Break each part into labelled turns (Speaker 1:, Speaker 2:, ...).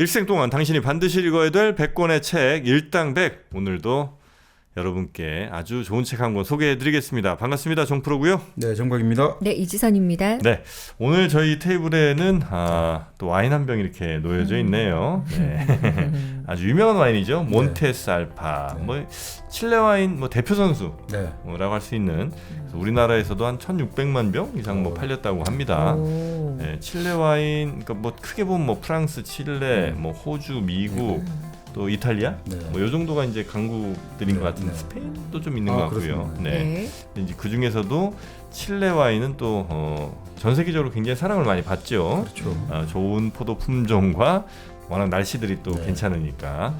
Speaker 1: 일생 동안 당신이 반드시 읽어야 될 100권의 책 일당 100. 오늘도 여러분께 아주 좋은 책 한 권 소개해드리겠습니다. 반갑습니다. 정프로고요.
Speaker 2: 네, 정박입니다.
Speaker 3: 네, 이지선입니다.
Speaker 1: 네, 오늘 저희 테이블에는 또 와인 한 병 이렇게 놓여져 있네요. 네. 아주 유명한 와인이죠. 몬테스 알파.
Speaker 2: 네.
Speaker 1: 뭐 칠레 와인 뭐 대표 선수라고
Speaker 2: 네.
Speaker 1: 할 수 있는 우리나라에서도 한 1,600만 병 이상 뭐 팔렸다고 합니다.
Speaker 3: 오.
Speaker 1: 네, 칠레 와인, 그러니까 뭐 크게 보면 뭐 프랑스, 칠레, 뭐 호주, 미국, 또 이탈리아,
Speaker 2: 네.
Speaker 1: 뭐 요 정도가 이제 강국들인
Speaker 2: 네,
Speaker 1: 것 같은데
Speaker 2: 네.
Speaker 1: 스페인도 좀 있는 것 같고요.
Speaker 2: 그렇습니다.
Speaker 1: 네.
Speaker 3: 네.
Speaker 1: 근데 이제 그 중에서도 칠레 와인은 또 전 세계적으로 굉장히 사랑을 많이 받죠.
Speaker 2: 그렇죠.
Speaker 1: 좋은 포도 품종과 워낙 날씨들이 또
Speaker 2: 네.
Speaker 1: 괜찮으니까.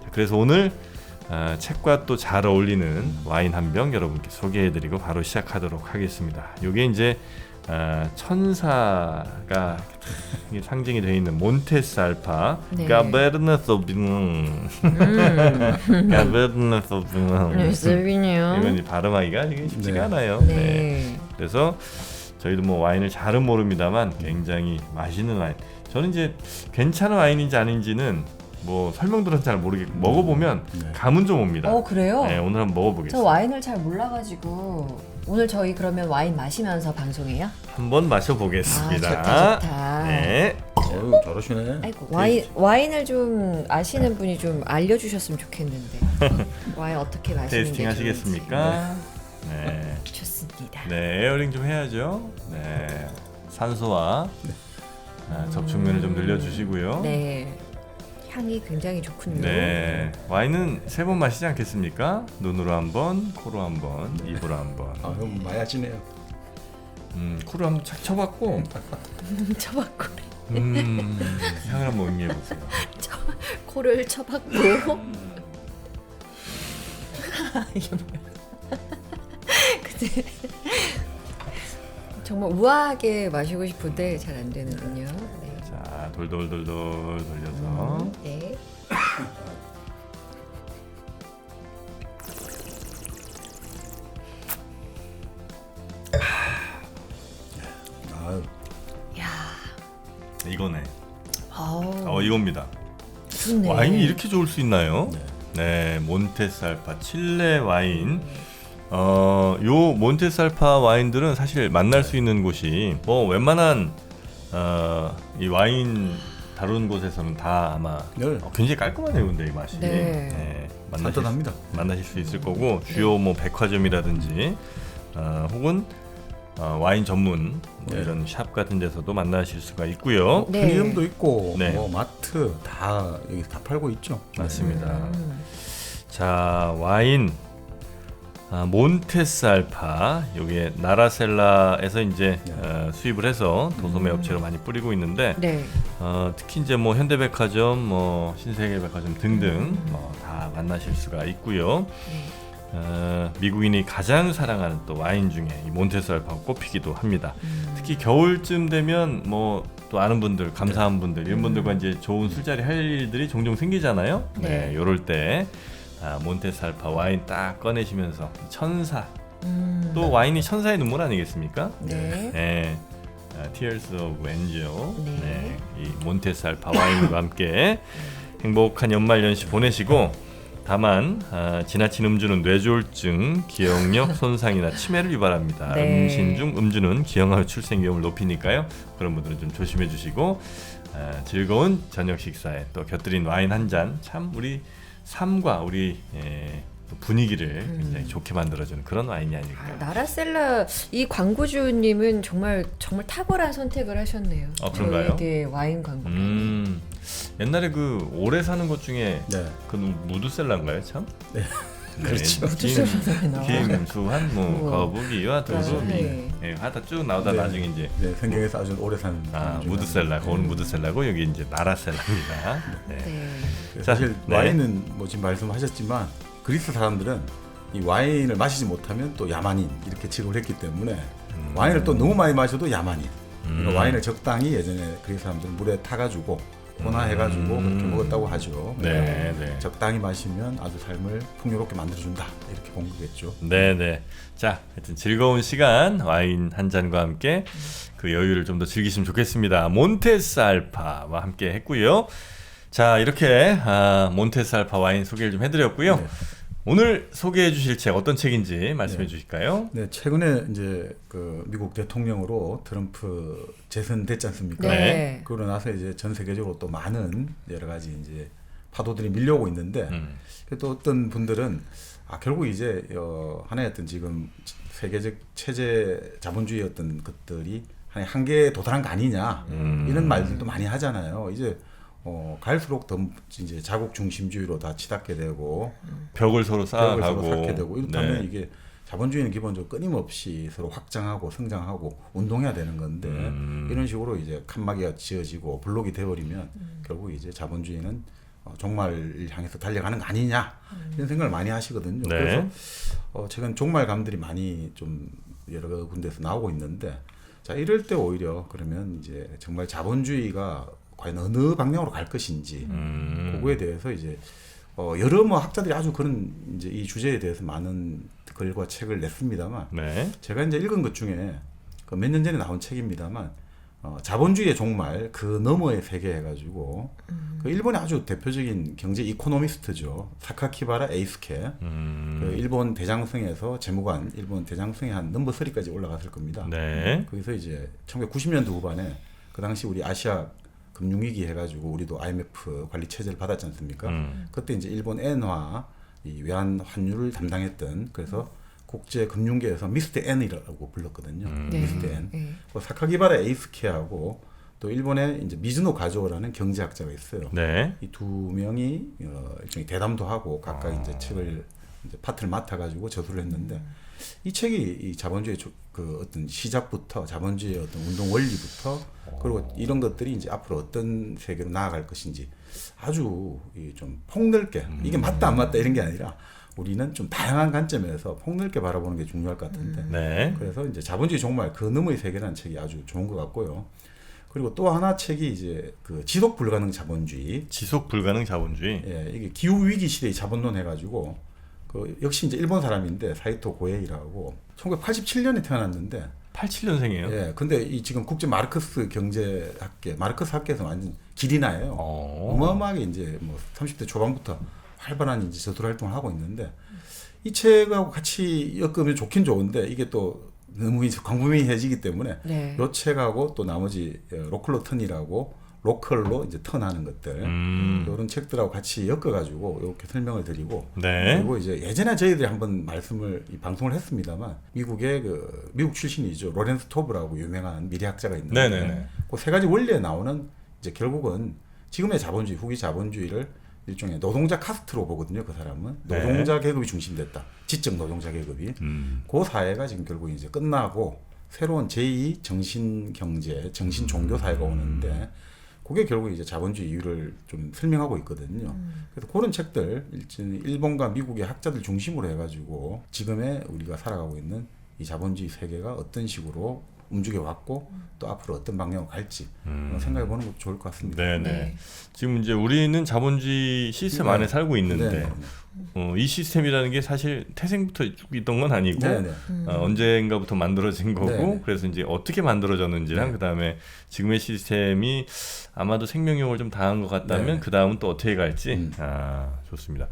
Speaker 1: 자, 그래서 오늘 책과 또 잘 어울리는 와인 한 병 여러분께 소개해드리고 바로 시작하도록 하겠습니다. 이게 이제 천사가 상징이 되어 있는 몬테스 알파,
Speaker 3: 네.
Speaker 1: 가베르네 소비뇽, 가베르네 소비뇽.
Speaker 3: 세비뇽.
Speaker 1: 이건 발음하기가 이게 쉽지가
Speaker 2: 네.
Speaker 1: 않아요.
Speaker 3: 네.
Speaker 1: 네. 그래서 저희도 뭐 와인을 잘은 모릅니다만 굉장히 맛있는 와인. 저는 이제 괜찮은 와인인지 아닌지는 뭐 설명들은 잘 모르겠고 먹어보면
Speaker 2: 네.
Speaker 1: 감은 좀 옵니다.
Speaker 3: 그래요?
Speaker 1: 네, 오늘 한번
Speaker 3: 저
Speaker 1: 먹어보겠습니다.
Speaker 3: 와인을 잘 몰라가지고 오늘 저희 그러면 와인 마시면서 방송해요?
Speaker 1: 한번 마셔보겠습니다.
Speaker 3: 좋다 좋다.
Speaker 1: 네.
Speaker 2: 어유 잘하시네.
Speaker 3: 아이고 와인을 좀 아시는 분이 좀 알려주셨으면 좋겠는데 와인 어떻게 마시는 게
Speaker 1: 테이스팅 하시겠습니까? 네.
Speaker 3: 좋은지. 좋습니다.
Speaker 1: 네, 에어링 좀 해야죠. 네. 산소와 접촉면을 좀 늘려주시고요.
Speaker 3: 네. 향이 굉장히 좋군요.
Speaker 1: 네, 와인은 3번 마시지 않겠습니까? 눈으로 한 번, 코로 한 번, 입으로 한 번.
Speaker 2: 아, 형 많이 하시네요.
Speaker 1: 코로 한번 착 쳐봤고,
Speaker 3: 쳐봤고
Speaker 1: 향을 한번 음미해 보세요.
Speaker 3: 코를 쳐봤고 이게 뭐야? 근데 정말 우아하게 마시고 싶은데 잘 안 되는군요. 네.
Speaker 1: 자, 돌돌돌돌 돌려서.
Speaker 3: 네.
Speaker 2: 아,
Speaker 3: 야,
Speaker 1: 이거네.
Speaker 3: 아우,
Speaker 1: 이겁니다.
Speaker 3: 좋네.
Speaker 1: 와인이 이렇게 좋을 수 있나요?
Speaker 2: 네.
Speaker 1: 네, 몬테스 알파 칠레 와인. 요 몬테스 알파 와인들은 사실 만날 수 있는 곳이 뭐 웬만한 이 와인 다루는 곳에서는 다 아마
Speaker 2: 네.
Speaker 1: 굉장히 깔끔하네요, 근데 이 맛이.
Speaker 3: 네.
Speaker 2: 산뜻합니다.
Speaker 1: 만나실 수 있을 거고 주요 뭐 백화점이라든지 혹은 와인 전문 뭐
Speaker 2: 네.
Speaker 1: 이런 샵 같은 데서도 만나실 수가 있고요.
Speaker 3: 네.
Speaker 2: 편의점도 있고
Speaker 1: 네.
Speaker 2: 뭐 마트 다 여기 다 팔고 있죠.
Speaker 1: 맞습니다.
Speaker 3: 음.
Speaker 1: 자, 와인 몬테스 알파 요게 나라셀라에서 이제 수입을 해서 도소매 업체로 많이 뿌리고 있는데
Speaker 3: 네.
Speaker 1: 특히 이제 뭐 현대백화점, 뭐 신세계백화점 등등 다 만나실 수가 있고요. 미국인이 가장 사랑하는 또 와인 중에 이 몬테스 알파가 꼽히기도 합니다. 특히 겨울쯤 되면 뭐 또 아는 분들, 감사한 분들 이런 분들과 이제 좋은 술자리 할 일들이 종종 생기잖아요.
Speaker 3: 네.
Speaker 1: 요럴 때 몬테스 알파 와인 딱 꺼내시면서 천사, 또 와인이 천사의 눈물 아니겠습니까?
Speaker 3: 네.
Speaker 1: 네. Tears of Angel.
Speaker 3: 네.
Speaker 1: 네. 이 몬테스 알파 와인과 함께 행복한 연말 연시 보내시고 다만 지나친 음주는 뇌졸중, 기억력 손상이나 치매를 유발합니다.
Speaker 3: 네.
Speaker 1: 음신 중 음주는 기형아 출생 위험을 높이니까요. 그런 분들은 좀 조심해 주시고 즐거운 저녁 식사에 또 곁들인 와인 한 잔 참 우리 삶과 우리 또 분위기를 굉장히 좋게 만들어주는 그런 와인이 아닐까.
Speaker 3: 나라셀라 이 광고주님은 정말 탁월한 선택을 하셨네요.
Speaker 1: 그런가요?
Speaker 3: 저에게 와인 광고.
Speaker 1: 옛날에 그 오래 사는 것 중에
Speaker 2: 네.
Speaker 1: 그 무드셀라인가요, 참?
Speaker 2: 네. 그렇죠.
Speaker 3: 무드셀라에 나와.
Speaker 1: 김수한, 뭐 거북이와 도루미,
Speaker 3: 네.
Speaker 1: 하다 쭉 나오다
Speaker 2: 네.
Speaker 1: 나중에 이제
Speaker 2: 네, 성경에서 아주 오래 산
Speaker 1: 무드셀라, 그거는 무드셀라고 여기 이제 나라셀라입니다. 네.
Speaker 3: 네.
Speaker 1: 자,
Speaker 2: 사실
Speaker 1: 네.
Speaker 2: 와인은 뭐 지금 말씀하셨지만 그리스 사람들은 이 와인을 마시지 못하면 또 야만인 이렇게 취급을 했기 때문에 와인을 또 너무 많이 마셔도 야만인. 그러니까 와인을 적당히 예전에 그리스 사람들은 물에 타가지고 혼화해가지고 그렇게 먹었다고 하죠.
Speaker 1: 네, 네.
Speaker 2: 적당히 마시면 아주 삶을 풍요롭게 만들어준다 이렇게 본 거겠죠.
Speaker 1: 네네. 자, 하여튼 즐거운 시간 와인 한 잔과 함께 그 여유를 좀 더 즐기시면 좋겠습니다. 몬테스 알파와 함께 했고요. 자, 이렇게 몬테스 알파 와인 소개를 좀 해드렸고요.
Speaker 2: 네.
Speaker 1: 오늘 소개해 주실 책 어떤 책인지 말씀해 주실까요?
Speaker 2: 네, 최근에 이제 그 미국 대통령으로 트럼프 재선됐지 않습니까?
Speaker 3: 네.
Speaker 2: 그러고 나서 이제 전 세계적으로 또 많은 여러 가지 이제 파도들이 밀려오고 있는데 또 어떤 분들은 결국 이제 하나의 어떤 지금 세계적 체제 자본주의 어떤 것들이 하나의 한계에 도달한 거 아니냐 이런 말들도 많이 하잖아요. 이제 갈수록 더 이제 자국 중심주의로 다 치닫게 되고
Speaker 1: 벽을 서로
Speaker 2: 벽을 서로
Speaker 1: 쌓아가고
Speaker 2: 쌓게 되고 이렇다면
Speaker 1: 네.
Speaker 2: 이게 자본주의는 기본적으로 끊임없이 서로 확장하고 성장하고 운동해야 되는 건데 이런 식으로 이제 칸막이가 지어지고 블록이 돼버리면 결국 이제 자본주의는 종말을 향해서 달려가는 거 아니냐 이런 생각을 많이 하시거든요.
Speaker 1: 네.
Speaker 2: 그래서 최근 종말감들이 많이 좀 여러 군데서 나오고 있는데 자 이럴 때 오히려 그러면 이제 정말 자본주의가 과연 어느 방향으로 갈 것인지 그거에 대해서 이제 여러 학자들이 아주 그런 이제 이 주제에 대해서 많은 글과 책을 냈습니다만
Speaker 1: 네.
Speaker 2: 제가 이제 읽은 것 중에 몇 년 전에 나온 책입니다만 자본주의의 종말 그 너머의 세계 해가지고 그 일본의 아주 대표적인 경제 이코노미스트죠 사카키바라 에이스케 그 일본 대장성에서 재무관 일본 대장성에 한 넘버 3까지 올라갔을 겁니다.
Speaker 1: 네.
Speaker 2: 거기서 이제 1990년대 후반에 그 당시 우리 아시아 금융위기 해가지고 우리도 IMF 관리 체제를 받았지 않습니까? 그때 이제 일본 엔화 이 외환 환율을 담당했던 그래서 국제 금융계에서 미스터 N이라고 불렀거든요.
Speaker 3: 네.
Speaker 2: 미스터 N.
Speaker 3: 네.
Speaker 2: 사카기바라 에이스케하고 또 일본의 이제 미즈노 가조라는 경제학자가 있어요.
Speaker 1: 네.
Speaker 2: 이 두 명이 일종의 대담도 하고 각각 이제 책을 이제 파트를 맡아가지고 저술을 했는데 이 책이 이 자본주의 그 어떤 시작부터 자본주의의 어떤 운동 원리부터 그리고 이런 것들이 이제 앞으로 어떤 세계로 나아갈 것인지 아주 좀 폭넓게 이게 맞다 안 맞다 이런 게 아니라 우리는 좀 다양한 관점에서 폭넓게 바라보는 게 중요할 것 같은데
Speaker 1: 네.
Speaker 2: 그래서 이제 자본주의 종말 그 너머의 세계라는 책이 아주 좋은 것 같고요. 그리고 또 하나 책이 이제 그 지속 불가능 자본주의.
Speaker 1: 지속 불가능 자본주의.
Speaker 2: 예, 이게 기후 위기 시대의 자본론 해가지고 그 역시 이제 일본 사람인데 사이토 고에이라고 1987년에 태어났는데
Speaker 1: 87년생이에요.
Speaker 2: 예, 근데 이 지금 국제 마르크스 경제학계 마르크스 학계에서 완전 길이나예요. 어마어마하게 이제 뭐 30대 초반부터 활발한 이제 저술 활동을 하고 있는데 이 책하고 같이 엮으면 좋긴 좋은데 이게 또 너무 이제 광범위해지기 때문에
Speaker 3: 네.
Speaker 2: 이 책하고 또 나머지 로컬로 턴이라고 로컬로 이제 턴하는 것들 이런 책들하고 같이 엮어가지고 이렇게 설명을 드리고
Speaker 1: 네.
Speaker 2: 그리고 이제 예전에 저희들이 한번 이 방송을 했습니다만 미국의 미국 출신이죠 로렌스 토브라고 유명한 미래학자가 있는데
Speaker 1: 네네네.
Speaker 2: 그 세 가지 원리에 나오는 이제 결국은 지금의 자본주의 후기 자본주의를 일종의 노동자 카스트로 보거든요. 그 사람은
Speaker 1: 네.
Speaker 2: 노동자 계급이 중심됐다. 지적 노동자 계급이 그 사회가 지금 결국 이제 끝나고 새로운 제2 정신 경제, 정신 종교 사회가 오는데 그게 결국 이제 자본주의 이유를 좀 설명하고 있거든요. 그래서 그런 책들 일본과 미국의 학자들 중심으로 해가지고 지금의 우리가 살아가고 있는 이 자본주의 세계가 어떤 식으로 움직여 왔고 또 앞으로 어떤 방향으로 갈지 생각해 보는 것도 좋을 것 같습니다.
Speaker 1: 네네.
Speaker 3: 네.
Speaker 1: 지금 이제 우리는 자본주의 시스템 안에 살고 있는데
Speaker 2: 네.
Speaker 1: 이 시스템이라는 게 사실 태생부터 쭉 있던 건 아니고
Speaker 2: 네네.
Speaker 1: 언젠가부터 만들어진 거고
Speaker 2: 네네.
Speaker 1: 그래서 이제 어떻게 만들어졌는지랑
Speaker 2: 네.
Speaker 1: 그다음에 지금의 시스템이 아마도 생명력을 좀 다한 것 같다면
Speaker 2: 네네.
Speaker 1: 그다음은 또 어떻게 갈지 좋습니다.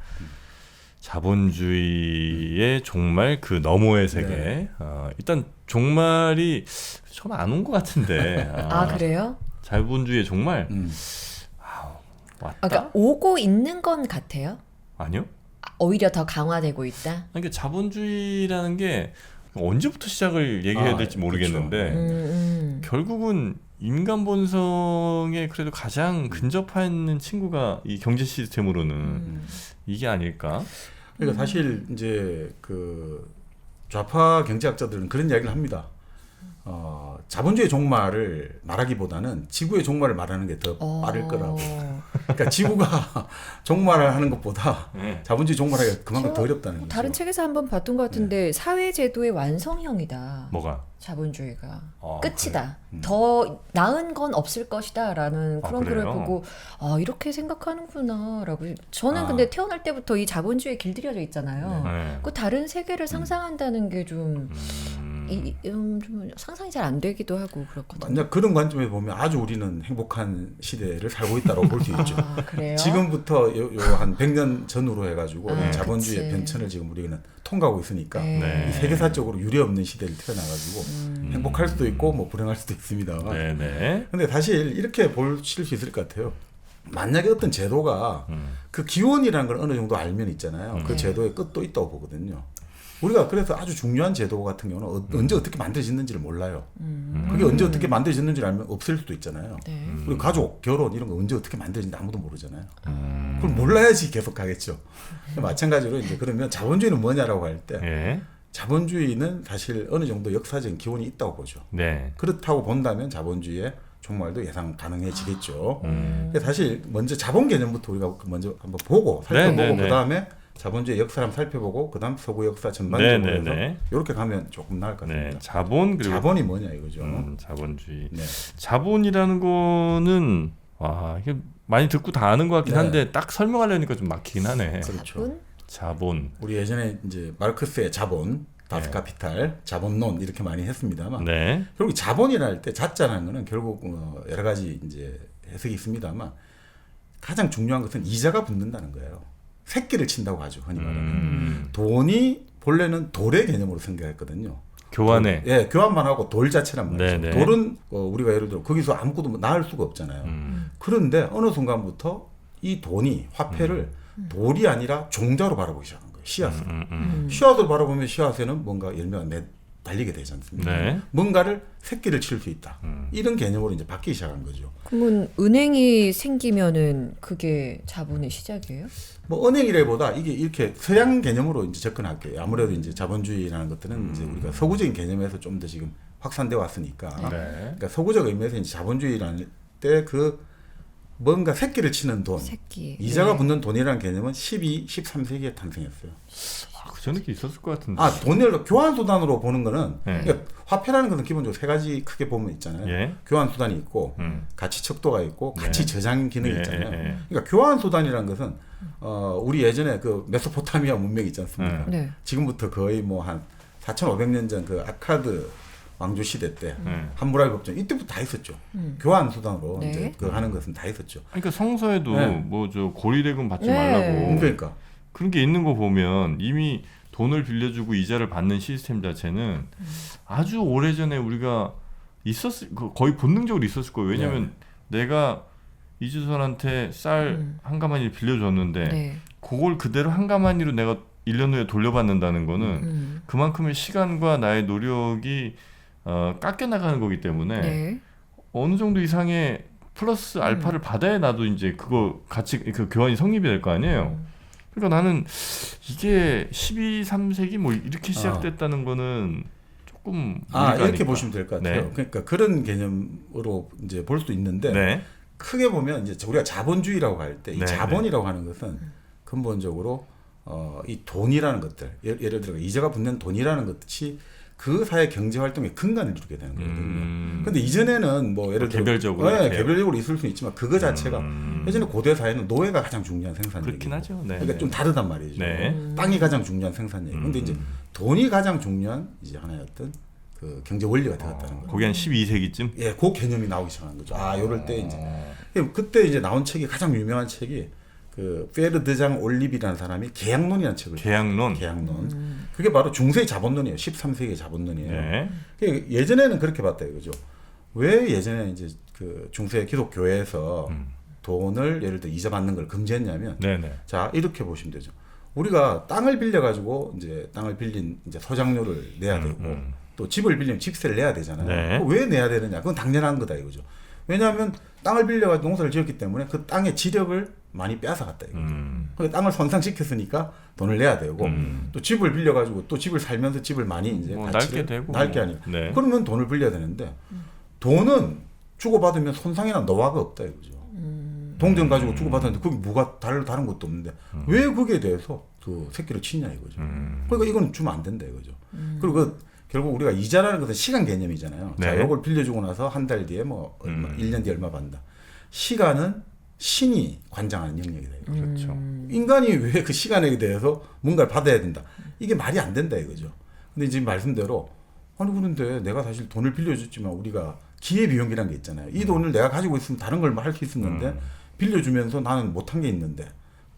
Speaker 1: 자본주의의 종말 그 너머의 세계.
Speaker 2: 네.
Speaker 1: 일단 종말이 처음 안 온 것 같은데.
Speaker 3: 아 그래요?
Speaker 1: 자본주의의 종말 왔다?
Speaker 3: 그러니까 오고 있는 건 같아요?
Speaker 1: 아니요.
Speaker 3: 오히려 더 강화되고 있다.
Speaker 1: 그러니까 자본주의라는 게 언제부터 시작을 얘기해야 될지 모르겠는데 결국은 인간 본성에 그래도 가장 근접한 친구가 이 경제 시스템으로는 이게 아닐까?
Speaker 2: 그러니까 사실 이제 그 좌파 경제학자들은 그런 이야기를 합니다. 자본주의 종말을 말하기보다는 지구의 종말을 말하는 게 더 빠를 거라고. 그러니까 지구가 종말을 하는 것보다
Speaker 1: 네.
Speaker 2: 자본주의 종말하기가 그만큼 더 어렵다는 거죠.
Speaker 3: 다른 책에서 한번 봤던 것 같은데 사회제도의 완성형이다.
Speaker 1: 뭐가?
Speaker 3: 자본주의가
Speaker 1: 아,
Speaker 3: 끝이다. 더 나은 건 없을 것이다라는
Speaker 1: 아,
Speaker 3: 그런 글을
Speaker 1: 그래요?
Speaker 3: 보고 이렇게 생각하는구나라고. 저는 근데 태어날 때부터 이 자본주의에 길들여져 있잖아요.
Speaker 1: 네.
Speaker 3: 그 다른 세계를 상상한다는 게 좀 좀 상상이 잘 안 되기도 하고 그렇거든요.
Speaker 2: 만약 그런 관점에서 보면 아주 우리는 행복한 시대를 살고 있다고 볼 수 있죠.
Speaker 3: 아, 그래요?
Speaker 2: 지금부터 한 100년 전후로 해가지고
Speaker 3: 아,
Speaker 2: 자본주의의
Speaker 3: 그치.
Speaker 2: 변천을 지금 우리는 통과하고 있으니까
Speaker 1: 네.
Speaker 2: 이 세계사적으로 유례 없는 시대를 태어나가지고 행복할 수도 있고 뭐 불행할 수도 있습니다.
Speaker 1: 네네.
Speaker 2: 근데 사실 이렇게 보실 수 있을 것 같아요. 만약에 어떤 제도가 그 기원이라는 걸 어느 정도 알면 있잖아요. 그 제도의 끝도 있다고 보거든요. 우리가 그래서 아주 중요한 제도 같은 경우는 언제 어떻게 만들어졌는지를 몰라요. 그게 언제 어떻게 만들어졌는지를 알면 없을 수도 있잖아요.
Speaker 3: 네.
Speaker 2: 그리고 가족, 결혼 이런 거 언제 어떻게 만들어진지 아무도 모르잖아요. 그걸 몰라야지 계속 가겠죠. 마찬가지로 이제 그러면 자본주의는 뭐냐라고 할 때
Speaker 1: 예.
Speaker 2: 자본주의는 사실 어느 정도 역사적인 기원이 있다고 보죠.
Speaker 1: 네.
Speaker 2: 그렇다고 본다면 자본주의의 종말도 예상 가능해지겠죠. 근데 사실 먼저 자본 개념부터 우리가 먼저 한번 보고 살펴보고
Speaker 1: 네, 네, 네.
Speaker 2: 그 다음에 자본주의 역사를 한번 살펴보고 그 다음 서구 역사 전반적으로
Speaker 1: 네, 네,
Speaker 2: 해서
Speaker 1: 네.
Speaker 2: 이렇게 가면 조금 나을 것
Speaker 1: 네.
Speaker 2: 같습니다.
Speaker 1: 자본 그리고
Speaker 2: 자본이 뭐냐 이거죠.
Speaker 1: 자본주의.
Speaker 2: 네.
Speaker 1: 자본이라는 거는 와 이게 많이 듣고 다 아는 것 같긴
Speaker 2: 네.
Speaker 1: 한데 딱 설명하려니까 좀 막히긴 하네.
Speaker 2: 그렇죠.
Speaker 3: 자본?
Speaker 1: 자본.
Speaker 2: 우리 예전에 이제 마르크스의 자본, 다스
Speaker 1: 네.
Speaker 2: 카피탈, 자본론 이렇게 많이 했습니다만
Speaker 1: 네.
Speaker 2: 결국 자본이라 할 때 자자라는 거는 결국 여러 가지 이제 해석이 있습니다만 가장 중요한 것은 이자가 붙는다는 거예요. 새끼를 친다고 하죠. 흔히 말하는. 돈이 본래는 돌의 개념으로 생각했거든요.
Speaker 1: 교환에.
Speaker 2: 예, 교환만 하고 돌 자체란 말이죠.
Speaker 1: 네네.
Speaker 2: 돌은 우리가 예를 들어 거기서 아무것도 낳을 수가 없잖아요. 그런데 어느 순간부터 이 돈이 화폐를 돌이 아니라 종자로 바라보기 시작한 거예요. 씨앗으로. 씨앗을 바라보면 씨앗에는 뭔가 열매가 달리게 되지 않습니까?
Speaker 1: 네.
Speaker 2: 뭔가를 새끼를 칠 수 있다. 이런 개념으로 이제 바뀌기 시작한 거죠.
Speaker 3: 그러면 은행이 생기면은 그게 자본의 시작이에요?
Speaker 2: 뭐 은행이라기보다 이게 이렇게 서양 개념으로 이제 접근할게요. 아무래도 이제 자본주의라는 것들은 이제 우리가 서구적인 개념에서 좀 더 지금 확산돼 왔으니까.
Speaker 1: 네.
Speaker 2: 그러니까 서구적 의미에서 이제 자본주의라는 때 그 뭔가 새끼를 치는 돈,
Speaker 3: 새끼.
Speaker 2: 이자가
Speaker 3: 네.
Speaker 2: 붙는 돈이라는 개념은 13세기에 탄생했어요.
Speaker 1: 그 전에 있었을 것 같은데.
Speaker 2: 아, 돈을 교환 수단으로 보는 거는
Speaker 1: 네.
Speaker 2: 그러니까 화폐라는 것은 기본적으로 세 가지 크게 보면 있잖아요.
Speaker 1: 예.
Speaker 2: 교환 수단이 있고 가치 척도가 있고 가치 저장 기능이
Speaker 1: 예,
Speaker 2: 있잖아요.
Speaker 1: 예.
Speaker 2: 그러니까 교환 수단이라는 것은 우리 예전에 그 메소포타미아 문명 있지 않습니까?
Speaker 3: 네.
Speaker 2: 지금부터 거의 뭐 한 4,500년 전 그 아카드 왕조 시대 때 함무라비 법정 이때부터 다 있었죠. 교환 수단으로
Speaker 3: 네.
Speaker 2: 이제 그 하는 것은 다 있었죠.
Speaker 1: 그러니까 성서에도
Speaker 2: 네.
Speaker 1: 뭐 저 고리대금 받지
Speaker 3: 네.
Speaker 1: 말라고
Speaker 2: 그러니까
Speaker 1: 그런 게 있는 거 보면 이미 돈을 빌려주고 이자를 받는 시스템 자체는 아주 오래전에 우리가 거의 본능적으로 있었을 거예요. 왜냐하면 내가 이주선한테 쌀 한 가마니 빌려줬는데
Speaker 3: 네.
Speaker 1: 그걸 그대로 한 가마니로 내가 1년 후에 돌려받는다는 거는 그만큼의 시간과 나의 노력이 깎여 나가는 거기 때문에
Speaker 3: 네.
Speaker 1: 어느 정도 이상의 플러스 알파를 받아야 나도 이제 그거 같이 그 교환이 성립이 될 거 아니에요. 그러니까 나는 이게 3세기 뭐 이렇게 시작됐다는 거는 조금 무리가
Speaker 2: 이렇게
Speaker 1: 아닐까.
Speaker 2: 보시면 될 것 같아요.
Speaker 1: 네.
Speaker 2: 그러니까 그런 개념으로 이제 볼 수도 있는데
Speaker 1: 네.
Speaker 2: 크게 보면 이제 우리가 자본주의라고 할 때 이
Speaker 1: 네,
Speaker 2: 자본이라고 하는 것은 근본적으로 이 돈이라는 것들 예를 들어 이자가 붙는 돈이라는 것이 그 사회 경제 활동의 근간을 이루게 되는 거거든요. 근데 이전에는 뭐 예를 들어
Speaker 1: 개별적으로 이렇게.
Speaker 2: 개별적으로 있을 수는 있지만 그거 자체가 예전에 고대 사회는 노예가 가장 중요한 생산력이고
Speaker 1: 그렇긴 하죠. 네.
Speaker 2: 그러니까 좀 다르단 말이죠.
Speaker 1: 네.
Speaker 2: 땅이 가장 중요한 생산력. 근데 이제 돈이 가장 중요한 이제 하나의 어떤 그 경제 원리가 되었다는 거예요.
Speaker 1: 거기 한 12세기쯤.
Speaker 2: 예, 그 개념이 나오기 시작한 거죠. 이럴 때 이제 그때 이제 나온 책이 가장 유명한 책이 그 페르드장 올리비라는 사람이 계약론이라는 책을
Speaker 1: 계약론.
Speaker 2: 계약론. 그게 바로 중세의 자본론이에요. 13세기의 자본론이에요.
Speaker 1: 네.
Speaker 2: 그게 예전에는 그렇게 봤다 이거죠. 왜 예전에 이제 그 중세 기독 교회에서 돈을 예를 들어 이자 받는 걸 금지했냐면
Speaker 1: 네네.
Speaker 2: 자 이렇게 보시면 되죠. 우리가 땅을 빌려 가지고 이제 땅을 빌린 이제 소장료를 내야 되고 또 집을 빌리면 집세를 내야 되잖아요.
Speaker 1: 네.
Speaker 2: 왜 내야 되느냐? 그건 당연한 거다 이거죠. 왜냐하면 땅을 빌려 가지고 농사를 지었기 때문에 그 땅의 지력을 많이 뺏어갔다 이거죠. 그러니까 땅을 손상시켰으니까 돈을 내야 되고 또 집을 빌려 가지고 또 집을 살면서 집을 많이 이제
Speaker 1: 뭐
Speaker 2: 가치를
Speaker 1: 낡게 되고
Speaker 2: 낡게
Speaker 1: 뭐.
Speaker 2: 하니까
Speaker 1: 네.
Speaker 2: 그러면 돈을 빌려야 되는데 돈은 주고받으면 손상이나 노화가 없다 이거죠. 동전 가지고 주고받았는데 그게 뭐가 다른 것도 없는데 왜 거기에 대해서 그 새끼를 치냐 이거죠. 그러니까 이건 주면 안 된다 이거죠. 그리고 결국 우리가 이자라는 것은 시간 개념이잖아요. 자,
Speaker 1: 네.
Speaker 2: 요걸 빌려주고 나서 한 달 뒤에 뭐 얼마, 1년 뒤에 얼마 받는다. 시간은 신이 관장하는 영역이다. 이거죠.
Speaker 1: 그렇죠.
Speaker 2: 인간이 왜 그 시간에 대해서 뭔가를 받아야 된다. 이게 말이 안 된다 이거죠. 근데 지금 말씀대로 아니 그런데 내가 사실 돈을 빌려줬지만 우리가 기회비용이라는 게 있잖아요. 이 돈을 내가 가지고 있으면 다른 걸 할 수 있었는데 빌려주면서 나는 못한 게 있는데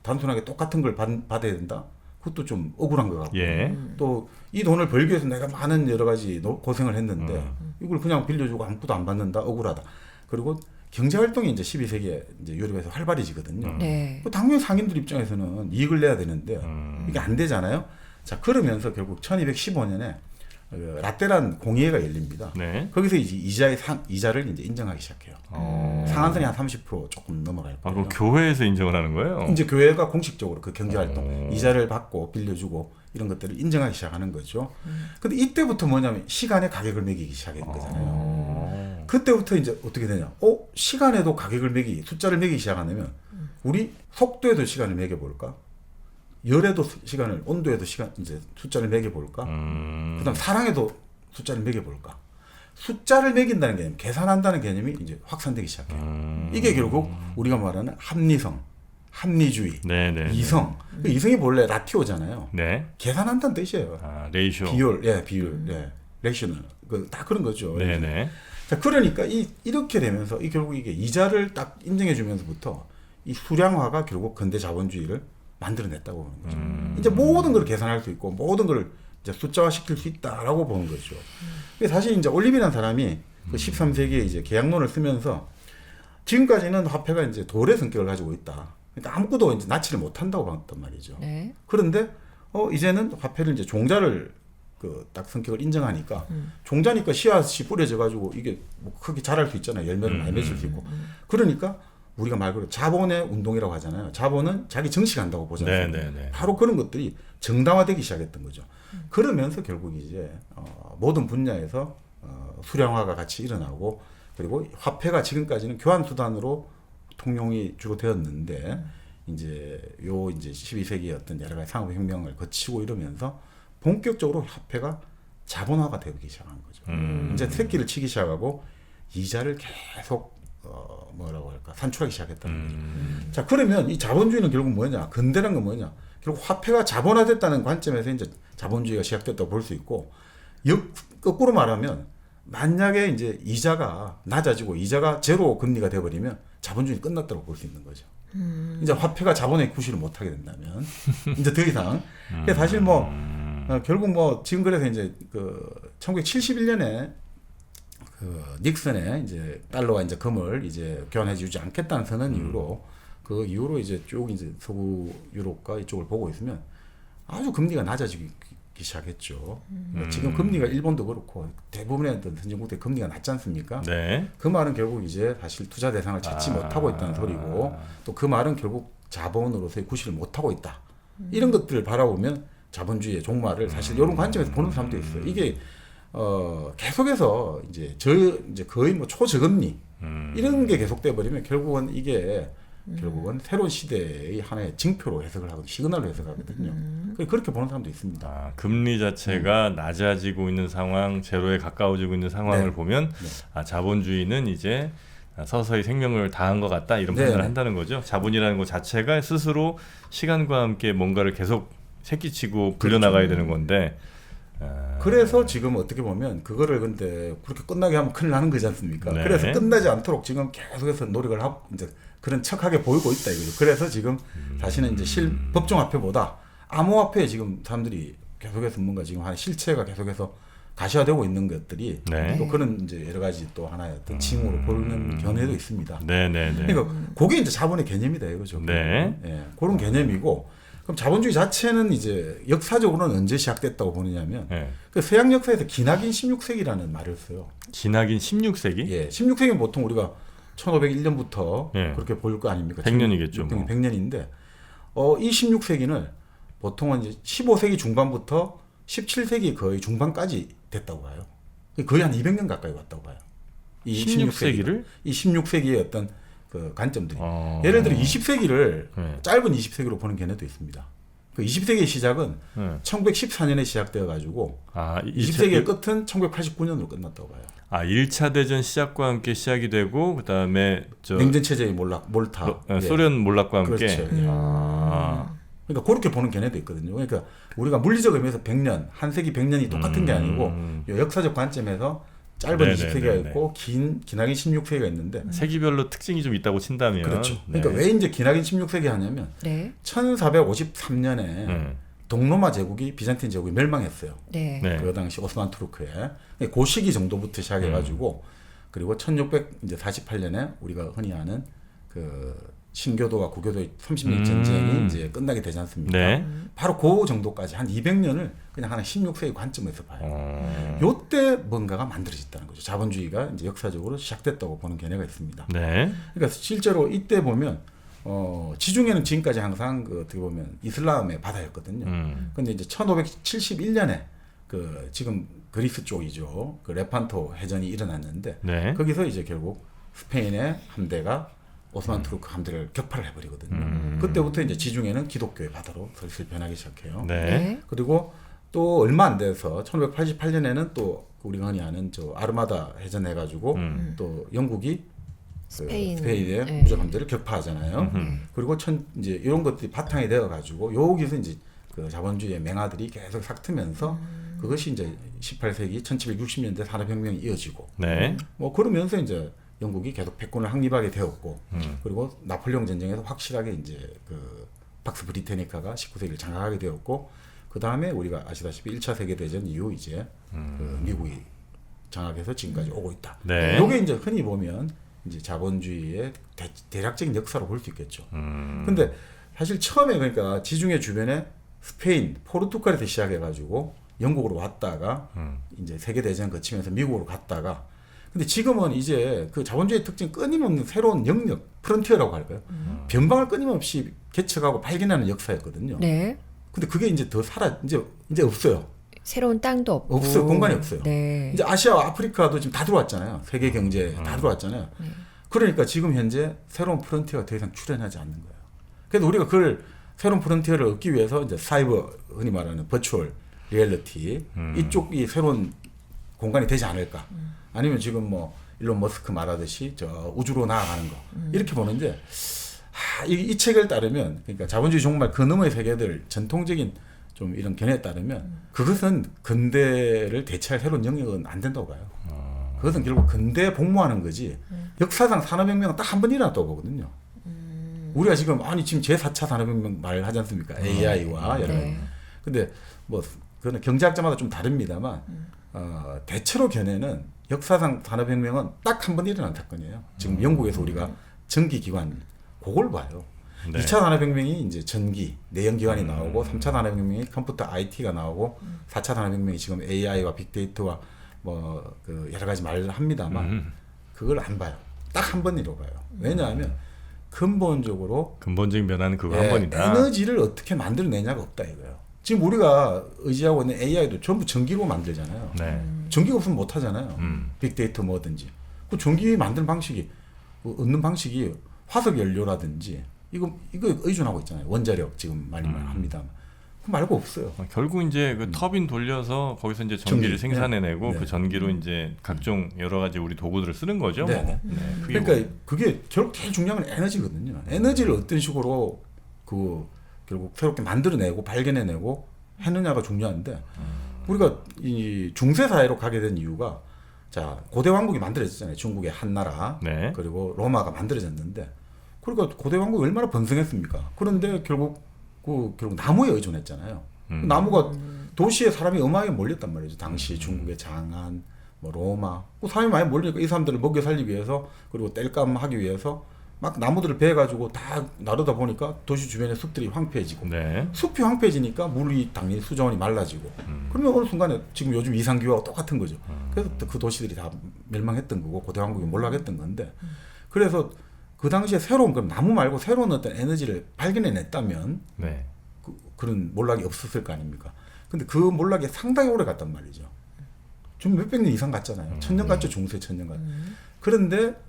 Speaker 2: 단순하게 똑같은 걸 받아야 된다? 그것도 좀 억울한 것 같고
Speaker 1: 예.
Speaker 2: 또 이 돈을 벌기 위해서 내가 많은 여러 가지 고생을 했는데 이걸 그냥 빌려주고 아무것도 안 받는다? 억울하다. 그리고 경제활동이 이제 12세기에 이제 유럽에서 활발해지거든요.
Speaker 3: 네.
Speaker 2: 당연히 상인들 입장에서는 이익을 내야 되는데 이게 안 되잖아요. 자 그러면서 결국 1215년에 라테란 공의회가 열립니다.
Speaker 1: 네.
Speaker 2: 거기서 이제 이자를 이제 인정하기 시작해요. 상한선이 한 30% 조금 넘어갈
Speaker 1: 아,
Speaker 2: 거예요.
Speaker 1: 그럼 교회에서 인정을 하는 거예요?
Speaker 2: 이제 교회가 공식적으로 그 경제활동 이자를 받고 빌려주고 이런 것들을 인정하기 시작하는 거죠. 근데 이때부터 뭐냐면 시간에 가격을 매기기 시작한 거잖아요. 그때부터 이제 어떻게 되냐? 시간에도 가격을 숫자를 매기기 시작하면 우리 속도에도 시간을 매겨볼까? 열에도 시간을, 온도에도 시간 이제 숫자를 매겨볼까? 그다음 사랑에도 숫자를 매겨볼까? 숫자를 매긴다는 개념, 계산한다는 개념이 이제 확산되기 시작해요. 이게 결국 우리가 말하는 합리성, 합리주의,
Speaker 1: 네네.
Speaker 2: 이성. 그 이성이 원래 라티오잖아요.
Speaker 1: 네.
Speaker 2: 계산한다는 뜻이에요.
Speaker 1: 아, 레이쇼.
Speaker 2: 비율, 렉셔널. 다 그런 거죠.
Speaker 1: 네네.
Speaker 2: 자, 그러니까 이렇게 되면서 결국 이게 이자를 딱 인정해주면서부터 이 수량화가 결국 근대 자본주의를 만들어냈다고 보는 거죠. 이제 모든 걸 계산할 수 있고 모든 걸 이제 숫자화 시킬 수 있다라고 보는 거죠. 사실 이제 올리비라는 사람이 그 13세기에 이제 계약론을 쓰면서 지금까지는 화폐가 이제 돌의 성격을 가지고 있다. 그러니까 아무것도 이제 나치를 못한다고 봤단 말이죠.
Speaker 3: 네.
Speaker 2: 그런데 이제는 화폐를 이제 종자를 딱 성격을 인정하니까 종자니까 씨앗이 뿌려져 가지고 이게 뭐 크게 자랄 수 있잖아요. 열매를 많이 맺을 수 있고. 그러니까 우리가 말 그대로 자본의 운동이라고 하잖아요. 자본은 자기 정식한다고 보잖아요.
Speaker 1: 네네네.
Speaker 2: 바로 그런 것들이 정당화되기 시작했던 거죠. 그러면서 결국 이제 모든 분야에서 수량화가 같이 일어나고 그리고 화폐가 지금까지는 교환 수단으로 통용이 주로 되었는데 이제 12세기의 어떤 여러 가지 상업혁명을 거치고 이러면서 본격적으로 화폐가 자본화가 되기 시작한 거죠. 이제 새끼를 치기 시작하고 이자를 계속 뭐라고 할까 산출하기 시작했다는 거죠. 자 그러면 이 자본주의는 결국 뭐냐? 근대란 건 뭐냐? 결국 화폐가 자본화됐다는 관점에서 이제 자본주의가 시작됐다고 볼 수 있고 거꾸로 말하면 만약에 이제 이자가 낮아지고 이자가 제로 금리가 돼버리면 자본주의는 끝났다고 볼 수 있는 거죠. 이제 화폐가 자본의 구실을 못하게 된다면 이제 더 이상 사실 뭐 결국 뭐 지금 그래서 이제 1971년에 닉슨의 이제 달러와 이제 금을 이제 교환해주지 않겠다는 선언 이후로 그 이후로 이제 쭉 이제 서구 유럽과 이쪽을 보고 있으면 아주 금리가 낮아지기 시작했죠. 지금 금리가 일본도 그렇고 대부분의 어떤 선진국들 금리가 낮지 않습니까?
Speaker 1: 네.
Speaker 2: 그 말은 결국 이제 사실 투자 대상을 찾지 못하고 있다는 소리고 또 그 말은 결국 자본으로서의 구실을 못하고 있다. 이런 것들을 바라보면 자본주의의 종말을 사실 이런 관점에서 보는 사람도 있어요. 이게 계속해서 이제 거의 뭐 초저금리 이런 게 계속돼 버리면 결국은 이게 결국은 새로운 시대의 하나의 징표로 해석을 하고 시그널로 해석하거든요. 그렇게 보는 사람도 있습니다.
Speaker 1: 아, 금리 자체가 낮아지고 있는 상황, 제로에 가까워지고 있는 상황을
Speaker 2: 네.
Speaker 1: 보면 자본주의는 이제 서서히 생명을 다한 것 같다 이런
Speaker 2: 네.
Speaker 1: 판단을 한다는 거죠. 자본이라는 것 자체가 스스로 시간과 함께 뭔가를 계속 새끼치고 불려나가야 되는 건데
Speaker 2: 그래서 지금 어떻게 보면 그거를 근데 그렇게 끝나게 하면 큰일 나는 거지 않습니까?
Speaker 1: 네.
Speaker 2: 그래서 끝나지 않도록 지금 계속해서 노력을 하고 이제 그런 척하게 보이고 있다 이거죠. 그래서 지금 다시는 이제 법정화폐보다 암호화폐에 지금 사람들이 계속해서 뭔가 지금 하는 실체가 계속해서 가시화되고 있는 것들이
Speaker 1: 네.
Speaker 2: 또 그런 이제 여러 가지 또 하나의 어떤 징후로 보는 견해도 있습니다.
Speaker 1: 네네네.
Speaker 2: 그러니까 그게 이제 자본의 개념이다 이거죠.
Speaker 1: 네.
Speaker 2: 예, 그런 개념이고 그럼 자본주의 자체는 이제 역사적으로는 언제 시작됐다고 보느냐면
Speaker 1: 네.
Speaker 2: 그 서양 역사에서 기나긴 16세기라는 말을 써요.
Speaker 1: 기나긴 16세기?
Speaker 2: 예, 16세기는 보통 우리가 1501년부터
Speaker 1: 예.
Speaker 2: 그렇게 볼 거 아닙니까?
Speaker 1: 100년이겠죠. 뭐.
Speaker 2: 100년인데 이 16세기는 보통은 이제 15세기 중반부터 17세기 거의 중반까지 됐다고 봐요. 거의 한 200년 가까이 왔다고 봐요. 이
Speaker 1: 16세기를?
Speaker 2: 이 16세기의 어떤 그 관점들이. 예를 들어 20세기를
Speaker 1: 네.
Speaker 2: 짧은 20세기로 보는 견해도 있습니다. 그 20세기의 시작은
Speaker 1: 네.
Speaker 2: 1914년에 시작되어 가지고 20세기의 끝은 1989년으로 끝났다고 봐요.
Speaker 1: 1차 대전 시작과 함께 시작이 되고 그다음에
Speaker 2: 냉전 체제의 몰타.
Speaker 1: 소련 몰락과 함께.
Speaker 2: 그렇죠. 예. 그러니까 그렇게 보는 견해도 있거든요. 그러니까 우리가 물리적 의미에서 100년, 한 세기 100년이 똑같은 게 아니고 요 역사적 관점에서 짧은
Speaker 1: 네네네네.
Speaker 2: 20세기가 있고 기나긴 16세기가 있는데
Speaker 1: 세기별로 특징이 좀 있다고 친다면
Speaker 2: 그렇죠. 그러니까 왜 이제 기나긴 16세기 하냐면
Speaker 3: 네.
Speaker 2: 1453년에 동로마 제국이 비잔틴 제국이 멸망했어요.
Speaker 3: 네.
Speaker 1: 네.
Speaker 2: 그 당시 오스만 투르크에 그 시기 정도부터 시작해가지고 그리고 1648년에 우리가 흔히 아는 그 신교도와 구교도의 30년 전쟁이 이제 끝나게 되지 않습니까?
Speaker 1: 네.
Speaker 2: 바로 그 정도까지 한 200년을 그냥 하나 16세기 관점에서 봐요. 요때 뭔가가 만들어졌다는 거죠. 자본주의가 이제 역사적으로 시작됐다고 보는 견해가 있습니다.
Speaker 1: 네.
Speaker 2: 그러니까 실제로 이때 보면 지중해는 지금까지 항상 그 어떻게 보면 이슬람의 바다였거든요. 근데 이제 1571년에 그 지금 그리스 쪽이죠. 그 레판토 해전이 일어났는데
Speaker 1: 네.
Speaker 2: 거기서 이제 결국 스페인의 함대가 오스만 투르크 함대를 격파를 해버리거든요. 그때부터 이제 지중해는 기독교의 바다로 슬슬 변하기 시작해요.
Speaker 1: 네.
Speaker 3: 네.
Speaker 2: 그리고 또 얼마 안 돼서 1588년에는 또 우리가 흔히 아는 저 아르마다 해전해가지고 또 영국이 스페인의
Speaker 3: 네.
Speaker 2: 무적 함대를 격파하잖아요. 그리고 이제 이런 것들이 바탕이 되어가지고 여기서 이제 그 자본주의의 맹아들이 계속 삭트면서 그것이 이제 18세기 1760년대 산업혁명이 이어지고
Speaker 1: 네.
Speaker 2: 뭐 그러면서 이제 영국이 계속 패권을 확립하게 되었고 그리고 나폴레옹 전쟁에서 확실하게 이제 그 박스 브리테니카가 19세기를 장악하게 되었고 그 다음에 우리가 아시다시피 1차 세계대전 이후 이제 그 미국이 장악해서 지금까지 오고 있다.
Speaker 1: 네.
Speaker 2: 요게 이제 흔히 보면 이제 자본주의의 대략적인 역사로 볼 수 있겠죠. 근데 사실 처음에 그러니까 지중해 주변에 스페인, 포르투갈에서 시작해가지고 영국으로 왔다가 이제 세계대전 거치면서 미국으로 갔다가 근데 지금은 이제 그 자본주의의 특징 끊임없는 새로운 영역, 프론티어라고 할까요? 변방을 끊임없이 개척하고 발견하는 역사였거든요.
Speaker 3: 네.
Speaker 2: 근데 그게 이제 더 이제 없어요.
Speaker 3: 새로운 땅도 없고.
Speaker 2: 없어요. 공간이 없어요.
Speaker 3: 네.
Speaker 2: 이제 아시아와 아프리카도 지금 다 들어왔잖아요. 세계 경제에 다 들어왔잖아요. 그러니까 지금 현재 새로운 프론티어가 더 이상 출현하지 않는 거예요. 그래서 우리가 그걸 새로운 프론티어를 얻기 위해서 이제 사이버 흔히 말하는 버추얼 리얼리티 이쪽이 새로운 공간이 되지 않을까. 아니면 지금 뭐 일론 머스크 말하듯이 저 우주로 나아가는 거 이렇게 보는데 이 책을 따르면 그러니까 자본주의 정말 그 너머의 세계들 전통적인 좀 이런 견해에 따르면 그것은 근대를 대체할 새로운 영역은 안 된다고 봐요. 그것은 결국 근대에 복무하는 거지. 역사상 산업혁명은 딱 한 번 일어났다고 보거든요. 우리가 지금 지금 제4차 산업혁명 말하지 않습니까? AI와 여러 가지.
Speaker 3: 네.
Speaker 2: 근데 뭐 그거는 경제학자마다 좀 다릅니다만 대체로 견해는 역사상 산업혁명은 딱 한 번 일어난 사건이에요. 지금 영국에서 우리가 전기기관 그걸 봐요.
Speaker 1: 네.
Speaker 2: 2차 산업혁명이 이제 전기, 내연기관이 나오고 3차 산업혁명이 컴퓨터 IT가 나오고 4차 산업혁명이 지금 AI와 빅데이터와 뭐 그 여러 가지 말을 합니다만 그걸 안 봐요. 딱 한 번이라고 봐요. 왜냐하면
Speaker 1: 근본적인 변화는 그거 한 번이다.
Speaker 2: 에너지를 어떻게 만들어내냐가 없다 이거예요. 지금 우리가 의지하고 있는 AI도 전부 전기로 만들잖아요.
Speaker 1: 네.
Speaker 2: 전기가 없으면 못 하잖아요. 빅데이터 뭐든지. 그 전기 만드는 방식이 얻는 방식이 화석 연료라든지 이거 의존하고 있잖아요. 원자력 지금 많이 합니다. 그 말고 없어요.
Speaker 1: 결국 이제 그 터빈 돌려서 거기서 이제 전기를
Speaker 2: 전기.
Speaker 1: 생산해내고
Speaker 2: 네.
Speaker 1: 그 전기로 이제 각종 여러 가지 우리 도구들을 쓰는 거죠.
Speaker 2: 네.
Speaker 1: 뭐. 네. 그게
Speaker 2: 그러니까 그게 결국 제일 중요한 건 에너지거든요. 에너지를 어떤 식으로 결국 새롭게 만들어내고 발견해내고 했느냐가 중요한데 우리가 이 중세 사회로 가게 된 이유가 자 고대 왕국이 만들어졌잖아요. 중국의 한나라
Speaker 1: 네.
Speaker 2: 그리고 로마가 만들어졌는데 그러니까 고대 왕국이 얼마나 번성했습니까? 그런데 결국 나무에 의존했잖아요. 나무가 도시에 사람이 어마하게 몰렸단 말이죠. 당시 중국의 장안, 뭐 로마, 사람이 많이 몰리니까 이 사람들을 먹여 살리기 위해서 그리고 땔감하기 위해서 막 나무들을 베가지고 다 나르다 보니까 도시 주변의 숲들이 황폐해지고
Speaker 1: 네.
Speaker 2: 숲이 황폐해지니까 물이 당연히 수자원이 말라지고 그러면 어느 순간에 지금 요즘 이상기후하고 똑같은 거죠. 그래서 그 도시들이 다 멸망했던 거고 고대 왕국이 몰락했던 건데 그래서 그 당시에 새로운 그럼 나무 말고 새로운 어떤 에너지를 발견해냈다면
Speaker 1: 네.
Speaker 2: 그런 몰락이 없었을 거 아닙니까? 근데 그 몰락이 상당히 오래 갔단 말이죠. 좀 몇백 년 이상 갔잖아요. 천년 갔죠. 중세 천년 갔. 그런데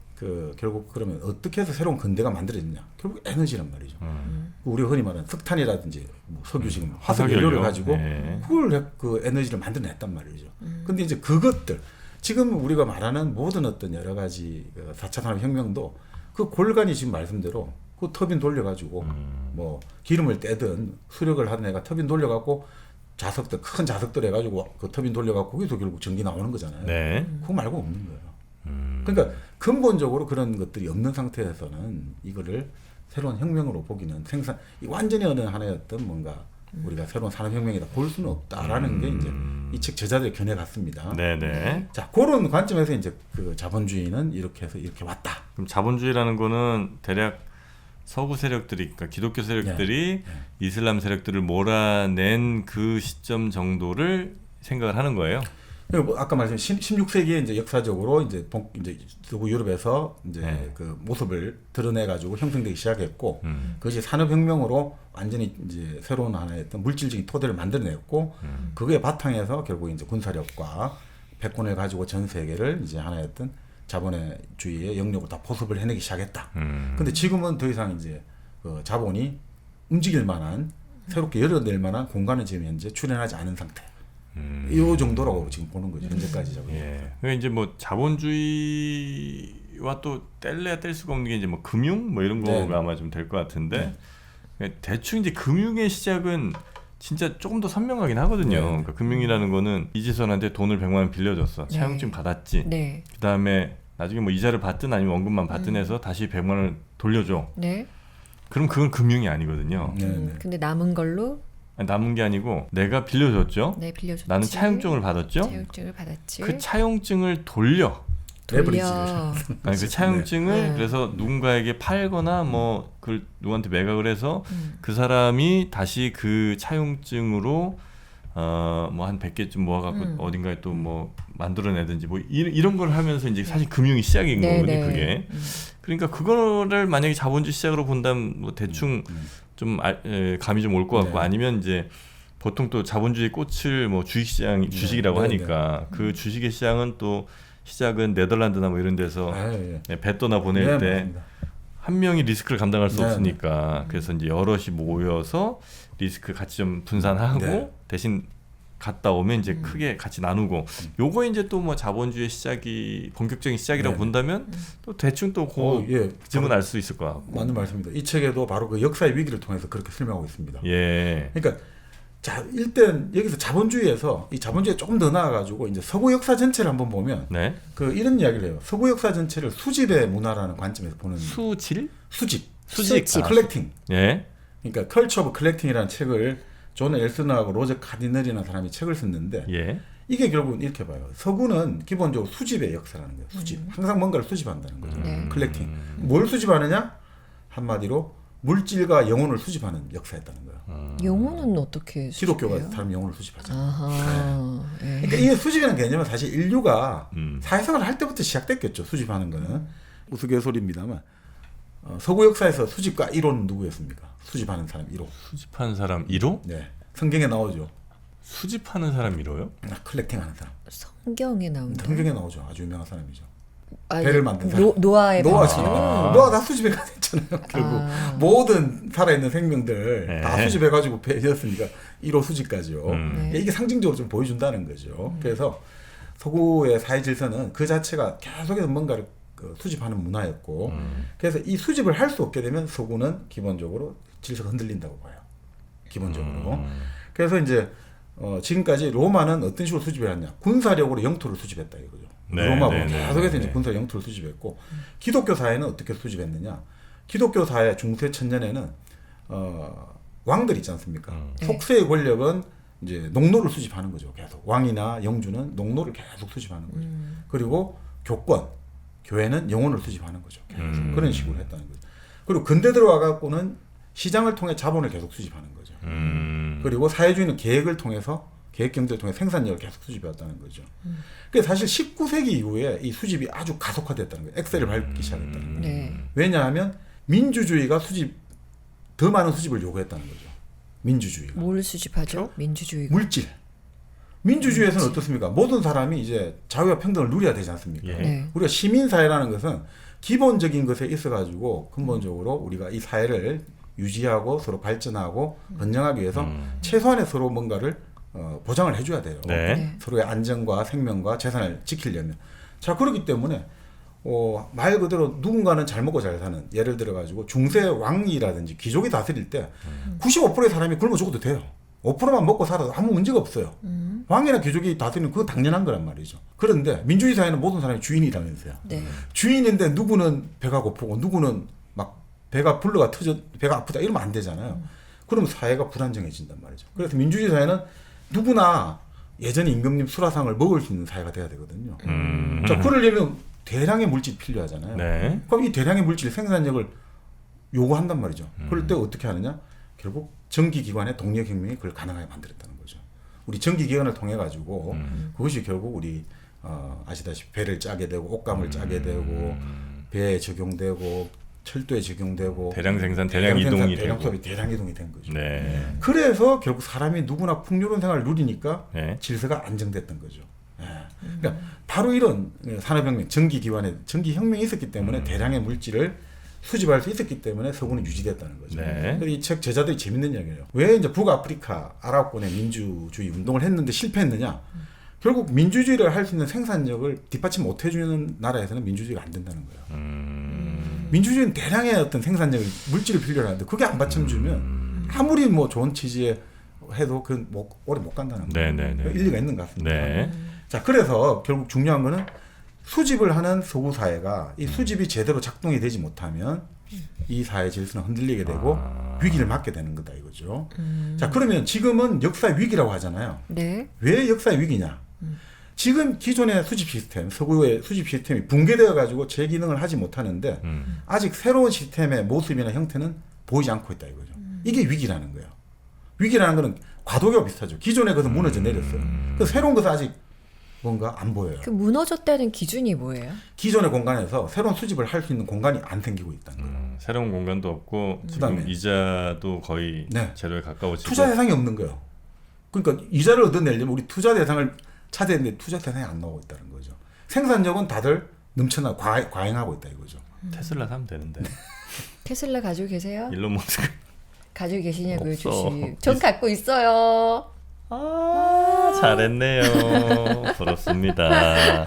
Speaker 2: 결국 그러면 어떻게 해서 새로운 근대가 만들어졌냐? 결국 에너지란 말이죠. 우리가 흔히 말하는 석탄이라든지 뭐 석유 지금 화석 연료를 가지고
Speaker 1: 네.
Speaker 2: 그걸 그 에너지를 만들어냈단 말이죠. 근데 이제 그것들 지금 우리가 말하는 모든 어떤 여러 가지 4차 산업혁명도 그 골간이 지금 말씀대로 그 터빈 돌려가지고 뭐 기름을 떼든 수력을 하든 애가 터빈 돌려갖고 자석들 큰 자석들 해가지고 그 터빈 돌려갖고 거기서 결국 전기 나오는 거잖아요.
Speaker 1: 네.
Speaker 2: 그거 말고 없는 거예요. 그러니까 근본적으로 그런 것들이 없는 상태에서는 이거를 새로운 혁명으로 보기는 완전히 어느 하나의 어떤 뭔가 우리가 새로운 산업혁명이다 볼 수는 없다라는 게 이제 이 책 저자들의 견해 같습니다.
Speaker 1: 네네.
Speaker 2: 자, 그런 관점에서 이제 그 자본주의는 이렇게 해서 이렇게 왔다.
Speaker 1: 그럼 자본주의라는 거는 대략 서구 세력들이, 그러니까 기독교 세력들이 이슬람 세력들을 몰아낸 그 시점 정도를 생각을 하는 거예요.
Speaker 2: 그리고 뭐 아까 말씀드린 16세기에 이제 역사적으로 이제 서구 유럽에서 이제 그 모습을 드러내 가지고 형성되기 시작했고 그것이 산업혁명으로 완전히 이제 새로운 하나의 어떤 물질적인 토대를 만들어냈고 그거에 바탕에서 결국 이제 군사력과 패권을 가지고 전 세계를 이제 하나의 어떤 자본주의의 영역으로 다 포섭을 해내기 시작했다. 근데 지금은 더 이상 이제 그 자본이 움직일 만한 새롭게 열어낼 만한 공간은 지금 현재 출현하지 않은 상태. 이 정도라고 지금 보는 거죠. 현재까지 자본.
Speaker 1: 예. 그러니까 이제 뭐 자본주의와 또 뗄래야 뗄 수가 없는 게 이제 뭐 금융 뭐 이런 거가
Speaker 2: 네.
Speaker 1: 아마 좀 될 것 같은데 대충 이제 금융의 시작은 진짜 조금 더 선명하긴 하거든요.
Speaker 2: 네.
Speaker 1: 그러니까 금융이라는 거는 이지선한테 돈을 100만 원 빌려줬어.
Speaker 3: 네.
Speaker 1: 차용증 받았지.
Speaker 3: 네.
Speaker 1: 그다음에 나중에 뭐 이자를 받든 아니면 원금만 받든 해서 다시 100만 원을 돌려줘.
Speaker 3: 네.
Speaker 1: 그럼 그건 금융이 아니거든요.
Speaker 2: 네.
Speaker 3: 근데 남은 걸로
Speaker 1: 남은 게 아니고 내가 빌려줬죠.
Speaker 3: 네, 빌려줬지.
Speaker 1: 나는 차용증을 받았죠.
Speaker 3: 차용증을 받았지.
Speaker 1: 그 차용증을 돌려.
Speaker 3: 돌려.
Speaker 1: 아니 그 차용증을
Speaker 3: 네.
Speaker 1: 그래서 누군가에게 팔거나 뭐 그걸 누구한테 매각을 해서 그 사람이 다시 그 차용증으로 뭐 한 100개쯤 모아갖고 어딘가에 또 뭐 만들어내든지 뭐 이런 걸 하면서 이제 사실 금융이 시작인
Speaker 3: 네,
Speaker 1: 거거든요.
Speaker 3: 네.
Speaker 1: 그게. 그러니까 그거를 만약에 자본주의 시작으로 본다면 뭐 대충 좀 감이 좀 올 것 같고
Speaker 2: 네.
Speaker 1: 아니면 이제 보통 또 자본주의 꽃을 뭐 주식이라고
Speaker 2: 네,
Speaker 1: 하니까 그 주식의 시장은 또 시작은 네덜란드나 뭐 이런 데서 배떠나 보낼 때 한 명이 리스크를 감당할 수
Speaker 2: 네,
Speaker 1: 없으니까 그래서 이제 여럿이 모여서 리스크 같이 좀 분산하고
Speaker 2: 네.
Speaker 1: 대신 갔다 오면 이제 크게 같이 나누고 요거 이제 또 뭐 자본주의 시작이 본격적인 시작이라고
Speaker 2: 네.
Speaker 1: 본다면 또 대충 또 그 질문 알 수 있을 것 같고.
Speaker 2: 맞는 말씀입니다. 이 책에도 바로 그 역사의 위기를 통해서 그렇게 설명하고 있습니다.
Speaker 1: 예.
Speaker 2: 그러니까 자, 일단 여기서 자본주의에서 이 자본주의에 조금 더 나아가지고 이제 서구 역사 전체를 한번 보면
Speaker 1: 네.
Speaker 2: 그 이런 이야기를 해요. 서구 역사 전체를 수집의 문화라는 관점에서 보는
Speaker 1: 수질?
Speaker 2: 수집,
Speaker 3: 수집.
Speaker 2: 컬렉팅.
Speaker 1: 예.
Speaker 2: 그러니까 컬처 오브 컬렉팅이라는 책을 존 엘스너하고 로저 카디널이라는 사람이 책을 썼는데
Speaker 1: 예.
Speaker 2: 이게 결국은 이렇게 봐요. 서구는 기본적으로 수집의 역사라는 거예요. 수집. 항상 뭔가를 수집한다는 거죠.
Speaker 3: 네.
Speaker 2: 컬렉팅. 뭘 수집하느냐? 한마디로 물질과 영혼을 수집하는 역사였다는 거예요.
Speaker 3: 영혼은 어떻게
Speaker 2: 기독교가
Speaker 3: 수집해요?
Speaker 2: 사람 영혼을 수집하잖아요.
Speaker 3: 아하. 예.
Speaker 2: 그러니까 이 수집이라는 개념은 사실 인류가 사회생활을 할 때부터 시작됐겠죠. 수집하는 거는. 우스갯소리입니다만 서구 역사에서 수집가 1호는 누구였습니까? 수집하는 사람 1호.
Speaker 1: 수집하는 사람 1호?
Speaker 2: 네. 성경에 나오죠.
Speaker 1: 수집하는 사람 1호요?
Speaker 2: 컬렉팅하는 사람.
Speaker 3: 성경에 나온다.
Speaker 2: 성경에 나오죠. 아주 유명한 사람이죠.
Speaker 3: 아,
Speaker 2: 배를 만든 사람.
Speaker 3: 노아의
Speaker 2: 노아지.
Speaker 3: 방주.
Speaker 2: 노아 다 수집해가 됐잖아요. 결국 모든 살아있는 생명들 다 수집해가지고 배였으니까 1호 수집까지요.
Speaker 3: 네.
Speaker 2: 이게 상징적으로 좀 보여준다는 거죠. 그래서 서구의 사회 질서는 그 자체가 계속해서 뭔가를 수집하는 문화였고 그래서 이 수집을 할 수 없게 되면 서구는 기본적으로 질서가 흔들린다고 봐요. 기본적으로. 그래서 이제 지금까지 로마는 어떤 식으로 수집을 했냐? 군사력으로 영토를 수집했다 이거죠.
Speaker 1: 네,
Speaker 2: 로마가
Speaker 1: 네,
Speaker 2: 계속해서
Speaker 1: 네,
Speaker 2: 이제
Speaker 1: 네.
Speaker 2: 군사 영토를 수집했고 기독교 사회는 어떻게 수집했느냐? 기독교 사회 중세 천년에는 왕들 있지 않습니까?
Speaker 3: 네.
Speaker 2: 속세의 권력은 이제 농노를 수집하는 거죠. 계속 왕이나 영주는 농노를 계속 수집하는 거죠. 그리고 교회는 영혼을 수집하는 거죠. 계속 그런 식으로 했다는 거죠. 그리고 근대 들어와 갖고는 시장을 통해 자본을 계속 수집하는 거죠. 그리고 사회주의는 계획을 통해서 계획 경제를 통해 생산력을 계속 수집해왔다는 거죠. 그래서 사실 19세기 이후에 이 수집이 아주 가속화됐다는 거예요. 엑셀을 밟기 시작했다는 거예요.
Speaker 3: 네.
Speaker 2: 왜냐하면 민주주의가 더 많은 수집을 요구했다는 거죠. 민주주의가.
Speaker 3: 뭘 수집하죠? 민주주의가.
Speaker 2: 물질. 민주주의에서는 어떻습니까? 모든 사람이 이제 자유와 평등을 누려야 되지 않습니까?
Speaker 1: 예.
Speaker 3: 네.
Speaker 2: 우리가 시민사회라는 것은 기본적인 것에 있어가지고 근본적으로 우리가 이 사회를 유지하고 서로 발전하고 번영하기 위해서 최소한의 서로 뭔가를 보장을 해줘야 돼요.
Speaker 1: 네.
Speaker 2: 서로의 안전과 생명과 재산을 지키려면. 자, 그렇기 때문에 말 그대로 누군가는 잘 먹고 잘 사는, 예를 들어 가지고 중세 왕이라든지 귀족이 다스릴 때 95%의 사람이 굶어 죽어도 돼요. 5%만 먹고 살아도 아무 문제가 없어요. 왕이나 귀족이 다스리는 그거 당연한 거란 말이죠. 그런데 민주주의 사회는 모든 사람이 주인이라면서요.
Speaker 3: 네.
Speaker 2: 주인인데 누구는 배가 고프고 누구는 막 배가 불러가 터져 배가 아프다 이러면 안 되잖아요. 그러면 사회가 불안정해진단 말이죠. 그래서 민주주의 사회는 누구나 예전에 임금님 수라상을 먹을 수 있는 사회가 돼야 되거든요. 자, 그러려면 대량의 물질이 필요하잖아요.
Speaker 1: 네.
Speaker 2: 그럼 이 대량의 물질 생산력을 요구한단 말이죠. 그럴 때 어떻게 하느냐? 결국 전기기관의 동력혁명이 그걸 가능하게 만들었다는 거죠. 우리 전기기관을 통해 가지고 그것이 결국 우리 아시다시피 배를 짜게 되고 옷감을 짜게 되고 배에 적용되고 철도에 적용되고
Speaker 1: 대량 생산, 대량 이동이
Speaker 2: 대량
Speaker 1: 되고.
Speaker 2: 소비, 대량 이동이 된 거죠.
Speaker 1: 네.
Speaker 2: 그래서 결국 사람이 누구나 풍요로운 생활을 누리니까
Speaker 1: 네.
Speaker 2: 질서가 안정됐던 거죠. 예. 그러니까 바로 이런 산업혁명, 전기혁명이 있었기 때문에 대량의 물질을 수집할 수 있었기 때문에 서구는 유지됐다는 거죠.
Speaker 1: 네.
Speaker 2: 이 책 제자들이 재밌는 이야기예요. 왜 이제 북아프리카 아랍권의 민주주의 운동을 했는데 실패했느냐? 결국 민주주의를 할 수 있는 생산력을 뒷받침 못 해주는 나라에서는 민주주의가 안 된다는 거예요. 민주주의는 대량의 어떤 생산력을 물질을 필요로 하는데 그게 안 받쳐주면 아무리 뭐 좋은 취지에 해도 그 오래 못 간다는 거예요.
Speaker 1: 네네네.
Speaker 2: 일리가 있는 것 같습니다.
Speaker 1: 네.
Speaker 2: 자, 그래서 결국 중요한 거는 수집을 하는 서구 사회가 이 수집이 제대로 작동이 되지 못하면 이 사회 질서는 흔들리게 되고 위기를 맞게 되는 거다 이거죠. 자, 그러면 지금은 역사의 위기라고 하잖아요.
Speaker 3: 네.
Speaker 2: 왜 역사의 위기냐? 지금 기존의 수집 시스템, 서구의 수집 시스템이 붕괴되어 가지고 제 기능을 하지 못하는데 아직 새로운 시스템의 모습이나 형태는 보이지 않고 있다 이거죠. 이게 위기라는 거예요. 위기라는 거는 과도기와 비슷하죠. 기존의 것은 무너져 내렸어요. 그 새로운 것은 아직 뭔가 안 보여요.
Speaker 3: 그 무너졌다는 기준이 뭐예요?
Speaker 2: 기존의 공간에서 새로운 수집을 할 수 있는 공간이 안 생기고 있다는 거예요.
Speaker 1: 새로운 공간도 없고
Speaker 2: 그다음에
Speaker 1: 지금 이자도 거의
Speaker 2: 네.
Speaker 1: 제로에 가까워지고.
Speaker 2: 투자 대상이 없는 거예요. 그러니까 이자를 얻어내려면 우리 투자 대상을 찾아야 되는데 투자 대상이 안 나오고 있다는 거죠. 생산력은 다들 넘쳐나 과잉하고 있다 이거죠.
Speaker 1: 테슬라 사면 되는데.
Speaker 3: 테슬라 가지고 계세요?
Speaker 1: 일론 머스크.
Speaker 3: 가지고 계시냐고요,
Speaker 1: 없어.
Speaker 3: 주식. 전 갖고 있어요.
Speaker 1: 잘했네요. 부럽습니다.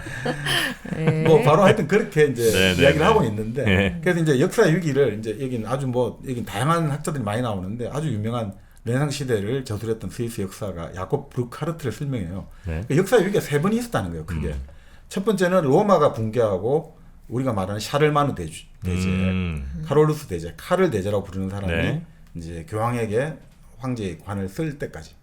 Speaker 3: 네.
Speaker 2: 뭐 바로 하여튼 그렇게 이제
Speaker 1: 네, 네,
Speaker 2: 이야기를
Speaker 1: 네.
Speaker 2: 하고 있는데
Speaker 1: 네.
Speaker 2: 그래서 이제 역사의 위기를 이제 여기는 아주 여긴 다양한 학자들이 많이 나오는데 아주 유명한 르네상스 시대를 저술했던 스위스 역사가 야곱 브루카르트를 설명해요.
Speaker 1: 네.
Speaker 2: 그러니까 역사의 위기가 3번이 있었다는 거예요. 그게 첫 번째는 로마가 붕괴하고 우리가 말하는 샤를마누 대제, 카롤루스 대제, 카를 대제라고 부르는 사람이
Speaker 1: 네.
Speaker 2: 이제 교황에게 황제의 관을 쓸 때까지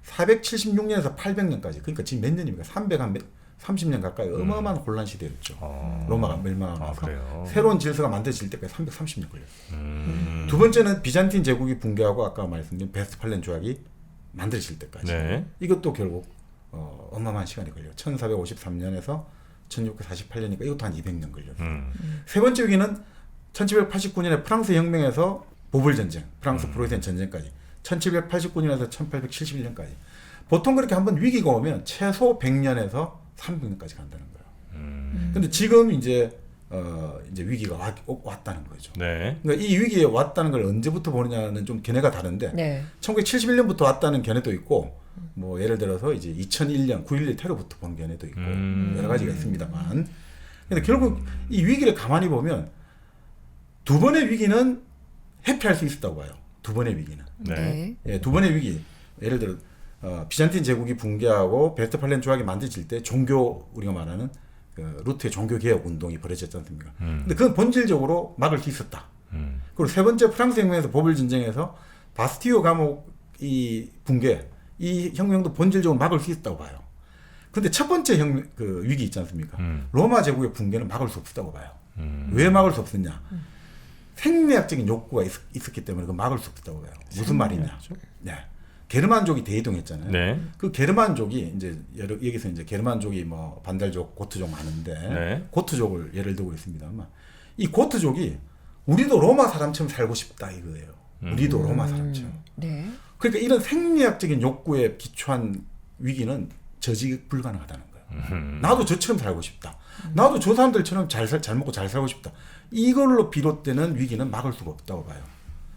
Speaker 2: 476년에서 800년까지 그러니까 지금 몇 년입니까? 330년 가까이 어마어마한 혼란 시대였죠. 로마가 멸망하면서
Speaker 1: 그래요?
Speaker 2: 새로운 질서가 만들어질 때까지 330년 걸렸어요. 두 번째는 비잔틴 제국이 붕괴하고 아까 말씀드린 베스트팔렌 조약이 만들어질 때까지
Speaker 1: 네.
Speaker 2: 이것도 결국 어마어마한 시간이 걸려요. 1453년에서 1648년이니까 이것도 한 200년 걸렸어요. 세 번째 위기는 1789년에 프랑스 혁명에서 보불 전쟁, 프랑스 프로이센 전쟁까지 1789년에서 1871년까지 보통 그렇게 한번 위기가 오면 최소 100년에서 300년까지 간다는 거예요. 근데 지금 이제 위기가 왔다는 거죠.
Speaker 1: 네.
Speaker 2: 그러니까 이 위기에 왔다는 걸 언제부터 보느냐는 좀 견해가 다른데
Speaker 3: 네.
Speaker 2: 1971년부터 왔다는 견해도 있고 뭐 예를 들어서 이제 2001년 9.11 테러부터 본 견해도 있고 여러 가지가 있습니다만 근데 결국 이 위기를 가만히 보면 두 번의 위기는 회피할 수 있었다고 봐요. 두 번의 위기는.
Speaker 1: 네.
Speaker 2: 예, 두 번의 위기. 예를 들어 비잔틴 제국이 붕괴하고 베스트팔렌 조약이 만들어질 때 종교 우리가 말하는 그 루트의 종교 개혁 운동이 벌어졌지 않습니까? 근데 그건 본질적으로 막을 수 있었다. 그리고 세 번째 프랑스 혁명에서 보불 전쟁에서 바스티유 감옥 이 붕괴 이 혁명도 본질적으로 막을 수 있었다고 봐요. 근데 첫 번째 그 위기 있지 않습니까? 로마 제국의 붕괴는 막을 수 없었다고 봐요. 왜 막을 수 없었냐? 생리학적인 욕구가 있었기 때문에 그 막을 수 없었다고 봐요. 무슨 말이냐? 네. 게르만족이 대이동했잖아요.
Speaker 1: 네.
Speaker 2: 그 게르만족이 이제 여기서 이제 게르만족이 뭐 반달족, 고트족 많은데
Speaker 1: 네.
Speaker 2: 고트족을 예를 들고 있습니다만 이 고트족이 우리도 로마 사람처럼 살고 싶다 이거예요. 우리도 로마 사람처럼.
Speaker 3: 네.
Speaker 2: 그러니까 이런 생리학적인 욕구에 기초한 위기는 저지 불가능하다는 거예요. 나도 저처럼 살고 싶다. 나도 저 사람들처럼 잘 먹고 잘 살고 싶다. 이걸로 비롯되는 위기는 막을 수가 없다고 봐요.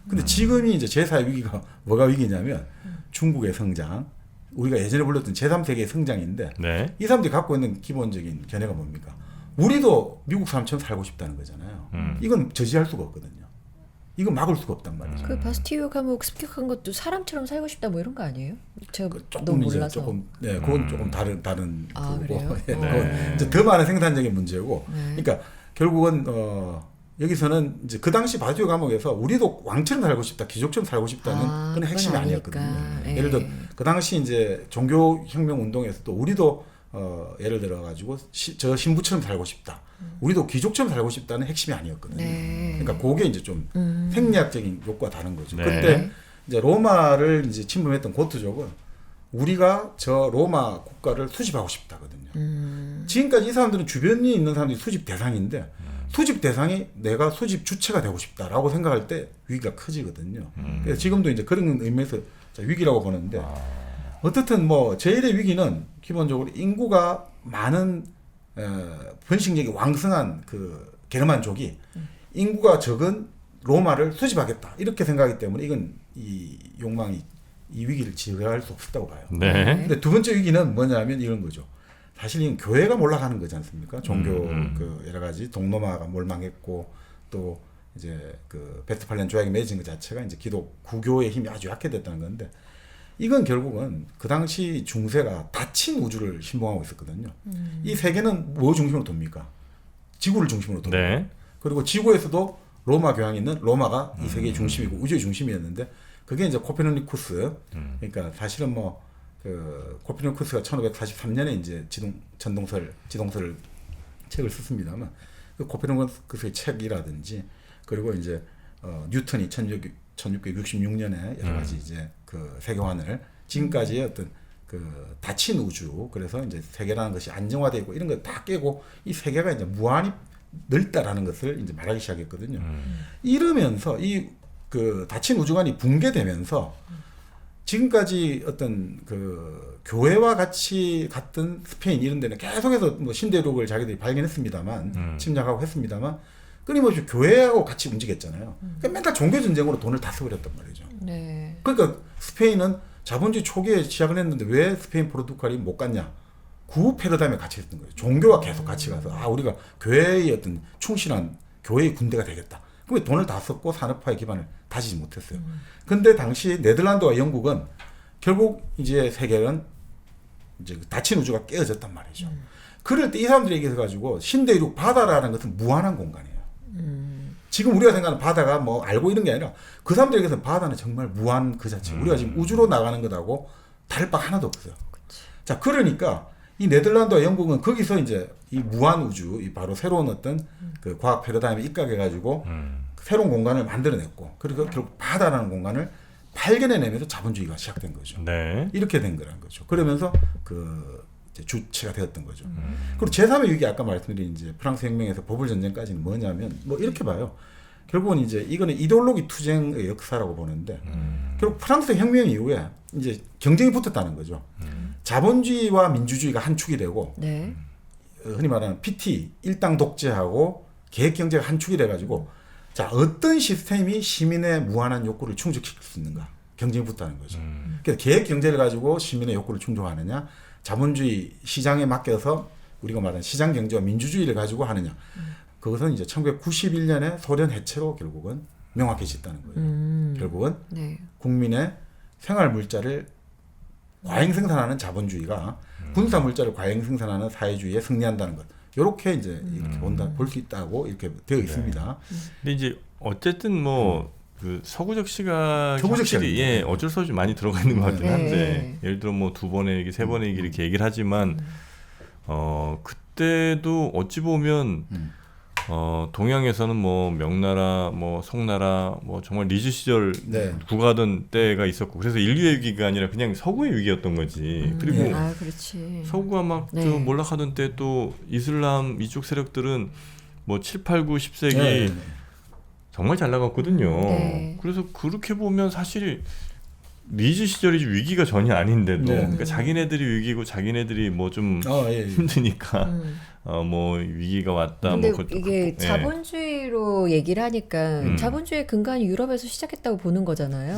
Speaker 2: 근데 지금이 이제 제4의 위기가 뭐가 위기냐면 중국의 성장, 우리가 예전에 불렀던 제3세계의 성장인데
Speaker 1: 네.
Speaker 2: 이 사람들이 갖고 있는 기본적인 견해가 뭡니까? 우리도 미국 사람처럼 살고 싶다는 거잖아요. 이건 저지할 수가 없거든요. 이건 막을 수가 없단 말이죠.
Speaker 3: 그 바스티유 감옥 습격한 것도 사람처럼 살고 싶다 뭐 이런 거 아니에요? 제가
Speaker 2: 조금
Speaker 3: 너무
Speaker 2: 이제
Speaker 3: 몰라서.
Speaker 2: 조금 그건 조금 다른
Speaker 3: 아,
Speaker 2: 거고
Speaker 3: 그래요?
Speaker 2: 예,
Speaker 3: 네.
Speaker 2: 그건 이제 더 많은 생산적인 문제고.
Speaker 3: 네.
Speaker 2: 그러니까 결국은 여기서는 이제 그 당시 바스티유 감옥에서 우리도 왕처럼 살고 싶다, 귀족처럼 살고 싶다는 그건
Speaker 3: 그건
Speaker 2: 핵심이
Speaker 3: 아니니까.
Speaker 2: 아니었거든요.
Speaker 3: 예.
Speaker 2: 예를 들어 그 당시 이제 종교 혁명 운동에서도 우리도 예를 들어 가지고 저 신부처럼 살고 싶다. 우리도 귀족처럼 살고 싶다는 핵심이 아니었거든요.
Speaker 3: 네.
Speaker 2: 그러니까 그게 이제 좀 생리학적인 욕구가 다른 거죠.
Speaker 1: 네.
Speaker 2: 그때 이제 로마를 이제 침범했던 고트족은 우리가 저 로마 국가를 수집하고 싶다거든요. 지금까지 이 사람들은 주변에 있는 사람들이 수집 대상인데 수집 대상이 내가 수집 주체가 되고 싶다라고 생각할 때 위기가 커지거든요. 그래서 지금도 이제 그런 의미에서 위기라고 보는데 어떻든 뭐 제일의 위기는 기본적으로 인구가 많은 번식력이 왕성한 그 게르만족이 인구가 적은 로마를 수집하겠다 이렇게 생각하기 때문에 이건 이 욕망이 이 위기를 지배할 수 없었다고 봐요.
Speaker 1: 네.
Speaker 2: 근데 두 번째 위기는 뭐냐면 이런 거죠. 사실 이건 교회가 몰락하는 거지 않습니까? 종교 그 여러 가지 동로마가 몰망했고 또 이제 그 베스트팔리안 조약이 맺은 것 자체가 이제 기독 구교의 힘이 아주 약해졌다는 건데 이건 결국은 그 당시 중세가 닫힌 우주를 신봉하고 있었거든요. 이 세계는 뭐 중심으로 돕니까? 지구를 중심으로 돕니다.
Speaker 1: 네.
Speaker 2: 그리고 지구에서도 로마 교황이 있는 로마가 이 세계의 중심이고 우주의 중심이었는데 그게 이제 코페르니쿠스 그러니까 사실은 뭐 그 코페르니쿠스가 1543년에 이제 지동설 책을 썼습니다만 그 코페르니쿠스의 책이라든지 그리고 이제 뉴턴이 1666년에 여러 가지 이제 그 세계관을 지금까지의 어떤 그 닫힌 우주 그래서 이제 세계라는 것이 안정화되어 있고 이런 거 다 깨고 이 세계가 이제 무한히 넓다라는 것을 이제 말하기 시작했거든요. 이러면서 이 그 닫힌 우주관이 붕괴되면서 지금까지 어떤 그 교회와 같이 갔던 스페인 이런 데는 계속해서 뭐 신대륙을 자기들이 발견했습니다만 침략하고 했습니다만 끊임없이 교회하고 같이 움직였잖아요. 그러니까 맨날 종교 전쟁으로 돈을 다 써버렸단 말이죠.
Speaker 3: 네.
Speaker 2: 그러니까 스페인은 자본주의 초기에 시작을 했는데 왜 스페인 포르투갈이 못 갔냐? 구 패러다임에 같이 했던 거예요. 종교와 계속 같이 가서 우리가 교회의 어떤 충실한 교회의 군대가 되겠다. 그럼 돈을 다 썼고 산업화의 기반을 다지지 못했어요. 근데 당시 네덜란드와 영국은 결국 이제 세계는 이제 닫힌 우주가 깨어졌단 말이죠. 그럴 때 이 사람들이 얘기해 가지고 신대륙 바다라는 것은 무한한 공간이에요. 지금 우리가 생각하는 바다가 뭐 알고 이런 게 아니라 그 사람들에게서는 바다는 정말 무한 그 자체. 우리가 지금 우주로 나가는 것하고 다를 바 하나도 없어요. 자, 그러니까 이 네덜란드와 영국은 거기서 이제 이 무한 우주, 이 바로 새로운 어떤 그 과학 패러다임에 입각해가지고 새로운 공간을 만들어냈고, 그리고 결국 바다라는 공간을 발견해내면서 자본주의가 시작된 거죠.
Speaker 1: 네.
Speaker 2: 이렇게 된 거라는 거죠. 그러면서 그 이제 주체가 되었던 거죠. 그리고 제3의 위기 아까 말씀드린 이제 프랑스 혁명에서 버블 전쟁까지는 뭐냐면 뭐 이렇게 봐요. 결국은 이제 이거는 이데올로기 투쟁의 역사라고 보는데 결국 프랑스 혁명 이후에 이제 경쟁이 붙었다는 거죠. 자본주의와 민주주의가 한 축이 되고
Speaker 3: 네.
Speaker 2: 흔히 말하는 PT 일당 독재하고 계획 경제가 한 축이 돼가지고 자 어떤 시스템이 시민의 무한한 욕구를 충족시킬 수 있는가 경쟁이 붙다는 거죠. 그래서 계획 경제를 가지고 시민의 욕구를 충족하느냐 자본주의 시장에 맡겨서 우리가 말하는 시장 경제와 민주주의를 가지고 하느냐 그것은 이제 1991년에 소련 해체로 결국은 명확해졌다는 거예요. 결국은
Speaker 3: 네.
Speaker 2: 국민의 생활 물자를 과잉 생산하는 자본주의가 군사 물자를 과잉 생산하는 사회주의에 승리한다는 것. 이렇게 이제 이렇게 볼 수 있다고 이렇게 되어 있습니다.
Speaker 1: 근데 이제 어쨌든 뭐 그 서구적 시각이
Speaker 2: 서구적
Speaker 1: 확실히
Speaker 2: 시각이죠.
Speaker 1: 어쩔 수 없이 많이 들어가 있는 것 같긴
Speaker 3: 네.
Speaker 1: 한데 예를 들어 뭐 두 번의 얘기, 세 번의 얘기 이렇게 얘기를 하지만 그때도 어찌 보면 동양에서는 뭐 명나라, 뭐 송나라, 뭐 정말 리즈 시절
Speaker 2: 네.
Speaker 1: 구가던 때가 있었고 그래서 인류의 위기가 아니라 그냥 서구의 위기였던 거지. 그리고
Speaker 2: 네.
Speaker 3: 그렇지.
Speaker 1: 서구가 막
Speaker 3: 네.
Speaker 1: 저 몰락하던 때 또 이슬람 이쪽 세력들은 뭐 7, 8, 9, 10세기
Speaker 2: 네.
Speaker 1: 정말 잘 나갔거든요.
Speaker 3: 네.
Speaker 1: 그래서 그렇게 보면 사실 리즈 시절이 위기가 전혀 아닌데도
Speaker 2: 네.
Speaker 1: 그러니까 자기네들이 위기고 자기네들이 뭐 좀
Speaker 2: 예.
Speaker 1: 힘드니까 뭐 위기가 왔다.
Speaker 3: 근데
Speaker 1: 뭐
Speaker 3: 이게 자본주의로 얘기를 하니까 자본주의 근간이 유럽에서 시작했다고 보는 거잖아요.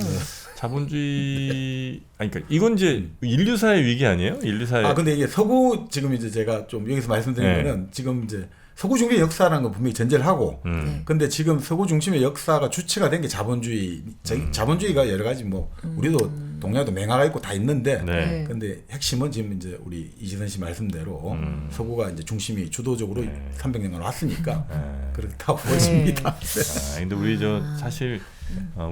Speaker 1: 자본주의 그러니까 이건 이제 인류사의 위기 아니에요? 인류사의
Speaker 2: 근데 이게 서구 지금 이제 제가 좀 여기서 말씀드린
Speaker 1: 네.
Speaker 2: 거는 지금 이제 서구 중심의 역사라는 건 분명히 전제를 하고,
Speaker 3: 네.
Speaker 2: 근데 지금 서구 중심의 역사가 주체가 된 게 자본주의, 자본주의가 여러 가지 뭐 우리도 동양도 맹아가 있고 다 있는데,
Speaker 1: 네.
Speaker 2: 근데 핵심은 지금 이제 우리 이지선 씨 말씀대로 서구가 이제 중심이 주도적으로 300년간 왔으니까 그렇다고 보십니다.
Speaker 1: 아, 근데 우리 저 사실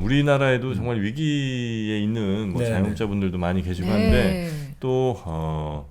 Speaker 1: 우리나라에도 정말 위기에 있는 뭐
Speaker 2: 네,
Speaker 1: 자영업자분들도 많이 계시고
Speaker 3: 네.
Speaker 1: 한데 또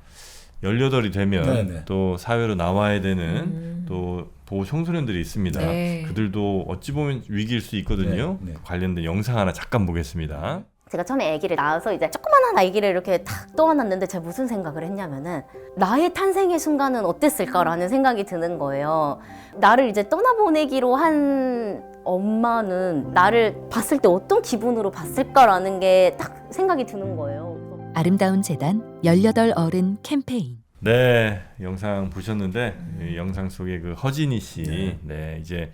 Speaker 1: 18이 되면
Speaker 2: 네, 네.
Speaker 1: 또 사회로 나와야 되는 또 보호 청소년들이 있습니다.
Speaker 3: 네.
Speaker 1: 그들도 어찌 보면 위기일 수 있거든요.
Speaker 2: 네, 네.
Speaker 1: 관련된 영상 하나 잠깐 보겠습니다.
Speaker 4: 제가 처음에 아기를 낳아서 이제 조그만한 아기를 이렇게 탁 떠안았는데 제가 무슨 생각을 했냐면은 나의 탄생의 순간은 어땠을까라는 생각이 드는 거예요. 나를 이제 떠나보내기로 한 엄마는 나를 봤을 때 어떤 기분으로 봤을까라는 게 딱 생각이 드는 거예요.
Speaker 5: 아름다운 재단 18 어른 캠페인.
Speaker 1: 네, 영상 보셨는데 이 영상 속에 그 허진희 씨, 네, 이제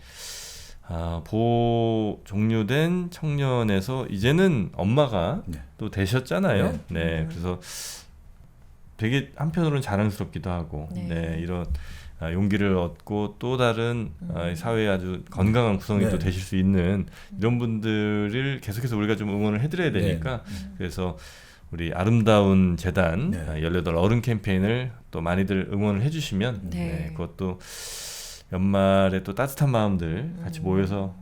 Speaker 1: 보호 종료된 청년에서 이제는 엄마가
Speaker 2: 네.
Speaker 1: 또 되셨잖아요. 네, 그래서 되게 한편으로는 자랑스럽기도 하고,
Speaker 3: 네.
Speaker 1: 네, 이런 용기를 얻고 또 다른 사회에 아주 건강한 구성이
Speaker 2: 네.
Speaker 1: 또 되실 수 있는 이런 분들을 계속해서 우리가 좀 응원을 해드려야 되니까 그래서 우리 아름다운 재단
Speaker 2: 네.
Speaker 1: 18 어른 캠페인을 또 많이들 응원을 해주시면
Speaker 3: 네.
Speaker 1: 네, 그것도 연말에 또 따뜻한 마음들 같이 모여서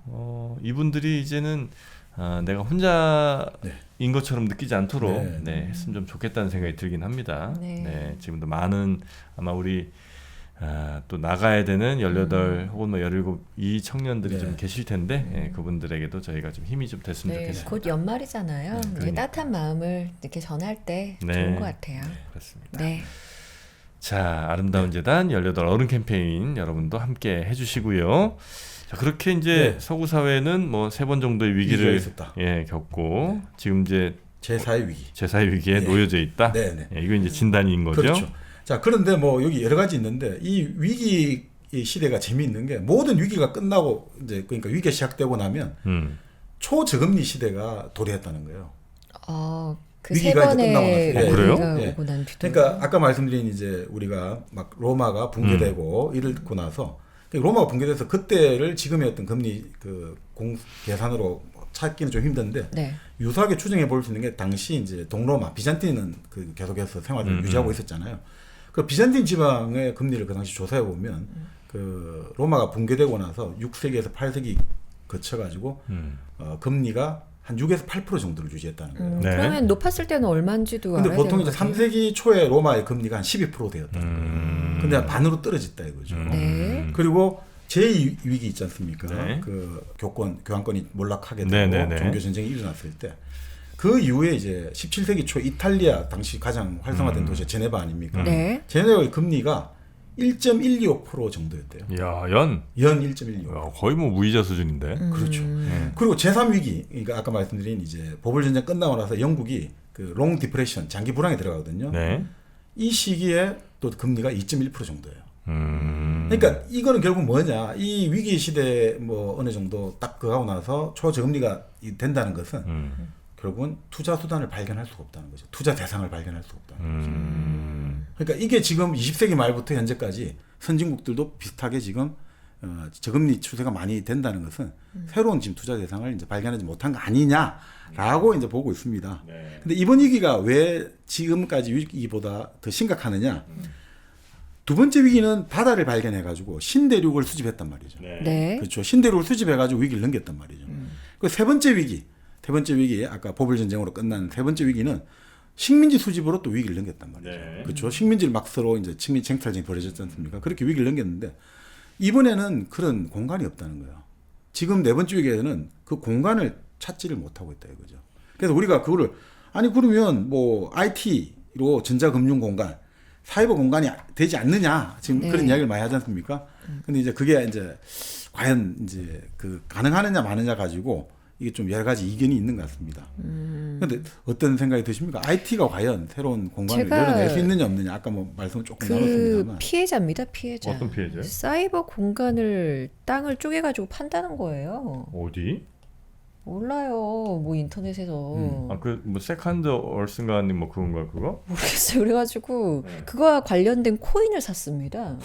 Speaker 1: 이분들이 이제는 내가 혼자인 것처럼 느끼지 않도록
Speaker 2: 네.
Speaker 1: 네, 했으면 좀 좋겠다는 생각이 들긴 합니다.
Speaker 3: 네.
Speaker 1: 네, 지금도 많은 아마 우리 또 나가야 되는 18 혹은 뭐 17 이 청년들이
Speaker 2: 네.
Speaker 1: 좀 계실 텐데 예, 그분들에게도 저희가 좀 힘이 좀 됐으면
Speaker 3: 네,
Speaker 1: 좋겠습니다.
Speaker 3: 곧 연말이잖아요. 이제
Speaker 1: 그러니까.
Speaker 3: 따뜻한 마음을 이렇게 전할 때
Speaker 1: 네.
Speaker 3: 좋은 것 같아요.
Speaker 1: 그렇습니다.
Speaker 3: 네.
Speaker 1: 자, 아름다운 재단 18 어른 캠페인 여러분도 함께 해주시고요. 자, 그렇게 이제
Speaker 2: 네.
Speaker 1: 서구 사회는 뭐 3번 정도의
Speaker 2: 위기가
Speaker 1: 위기를
Speaker 2: 있었다.
Speaker 1: 겪고 지금 이제
Speaker 2: 제4의 위기.
Speaker 1: 제4의 위기에
Speaker 2: 네.
Speaker 1: 놓여져 있다.
Speaker 2: 네, 네.
Speaker 1: 예, 이거 이제 진단인 거죠.
Speaker 2: 그렇죠. 자, 그런데 뭐 여기 여러 가지 있는데 이 위기 시대가 재미있는 게 모든 위기가 끝나고 이제 그러니까 위기가 시작되고 나면 초저금리 시대가 도래했다는 거예요.
Speaker 3: 그 세
Speaker 2: 위기가 이제 끝나고
Speaker 3: 번의
Speaker 2: 나서.
Speaker 1: 그래요?
Speaker 3: 위기가
Speaker 2: 예.
Speaker 3: 오고 난 뒤로.
Speaker 2: 그러니까 아까 말씀드린 이제 우리가 막 로마가 붕괴되고 이러고 나서 로마가 붕괴돼서 그때를 지금의 어떤 금리 그 계산으로 찾기는 좀 힘든데
Speaker 3: 네.
Speaker 2: 유사하게 추정해 볼 수 있는 게 당시 이제 동로마 비잔틴은 그 계속해서 생활을 유지하고 있었잖아요. 그 비잔틴 지방의 금리를 그 당시 조사해 보면 그 로마가 붕괴되고 나서 6세기에서 8세기 거쳐가지고 금리가 한 6에서 8% 정도를 유지했다는 거예요.
Speaker 1: 네.
Speaker 3: 그러면 높았을 때는 얼마인지도
Speaker 2: 근데
Speaker 3: 알아야
Speaker 2: 보통
Speaker 3: 되는
Speaker 2: 이제
Speaker 3: 거죠?
Speaker 2: 3세기 초에 로마의 금리가 한 12% 되었다는 거예요. 근데 반으로 떨어졌다 이거죠.
Speaker 3: 네.
Speaker 2: 그리고 제2위기 있지 않습니까?
Speaker 1: 네.
Speaker 2: 그 교황권이 몰락하게
Speaker 1: 네,
Speaker 2: 되고
Speaker 1: 네, 네.
Speaker 2: 종교 전쟁이 일어났을 때 그 이후에 이제 17세기 초 이탈리아 당시 가장 활성화된 도시 제네바 아닙니까?
Speaker 3: 네.
Speaker 2: 제네바의 금리가 1.125% 정도였대요.
Speaker 1: 야, 연
Speaker 2: 연 1.125.
Speaker 1: 거의 뭐 무이자 수준인데.
Speaker 2: 그렇죠. 그리고 제3위기, 그러니까 아까 말씀드린 이제 보벌 전쟁 끝나고 나서 영국이 그 롱 디프레션, 장기 불황에 들어가거든요.
Speaker 1: 네.
Speaker 2: 이 시기에 또 금리가 2.1% 정도예요. 그러니까 이거는 결국 뭐냐? 이 위기 시대 뭐 어느 정도 딱 그거 하고 나서 초저금리가 된다는 것은 결국은 투자 수단을 발견할 수가 없다는 거죠. 투자 대상을 발견할 수가 없다는 거죠. 그러니까 이게 지금 20세기 말부터 현재까지 선진국들도 비슷하게 지금 저금리 추세가 많이 된다는 것은 새로운 지금 투자 대상을 이제 발견하지 못한 거 아니냐라고 이제 보고 있습니다. 근데 이번 위기가 왜 지금까지 위기보다 더 심각하느냐? 두 번째 위기는 바다를 발견해가지고 신대륙을 수집했단 말이죠.
Speaker 3: 네.
Speaker 2: 그렇죠. 신대륙을 수집해가지고 위기를 넘겼단 말이죠. 그 세 번째 위기, 아까 보벌 전쟁으로 끝난 세 번째 위기는 식민지 수집으로 또 위기를 넘겼단 말이죠.
Speaker 1: 네.
Speaker 2: 그렇죠. 식민지를 막 서로 이제 식민지 쟁탈전이 벌어졌지 않습니까? 그렇게 위기를 넘겼는데 이번에는 그런 공간이 없다는 거예요. 지금 네 번째 위기에는 그 공간을 찾지를 못하고 있다 이거죠. 그래서 우리가 그거를 아니 그러면 뭐 IT로 전자금융 공간, 사이버 공간이 되지 않느냐 지금
Speaker 3: 네.
Speaker 2: 그런 이야기를 많이 하지 않습니까? 근데 이제 그게 이제 과연 이제 그 가능하느냐 마느냐 가지고 이게 좀 여러 가지 이견이 있는 것 같습니다. 그런데 어떤 생각이 드십니까? IT가 과연 새로운 공간을
Speaker 3: 제가
Speaker 2: 열어낼 수 있느냐 없느냐 아까 뭐 말씀을 조금
Speaker 3: 그
Speaker 2: 나눴습니다만
Speaker 3: 피해자입니다. 피해자.
Speaker 1: 어떤 피해자요?
Speaker 3: 사이버 공간을 땅을 쪼개가지고 판다는 거예요.
Speaker 1: 어디?
Speaker 3: 몰라요. 뭐 인터넷에서
Speaker 1: 아, 그 뭐 세컨드 얼슨가 아닌 뭐 그건가 그거?
Speaker 3: 모르겠어요. 그래가지고
Speaker 1: 네.
Speaker 3: 그거와 관련된 코인을 샀습니다.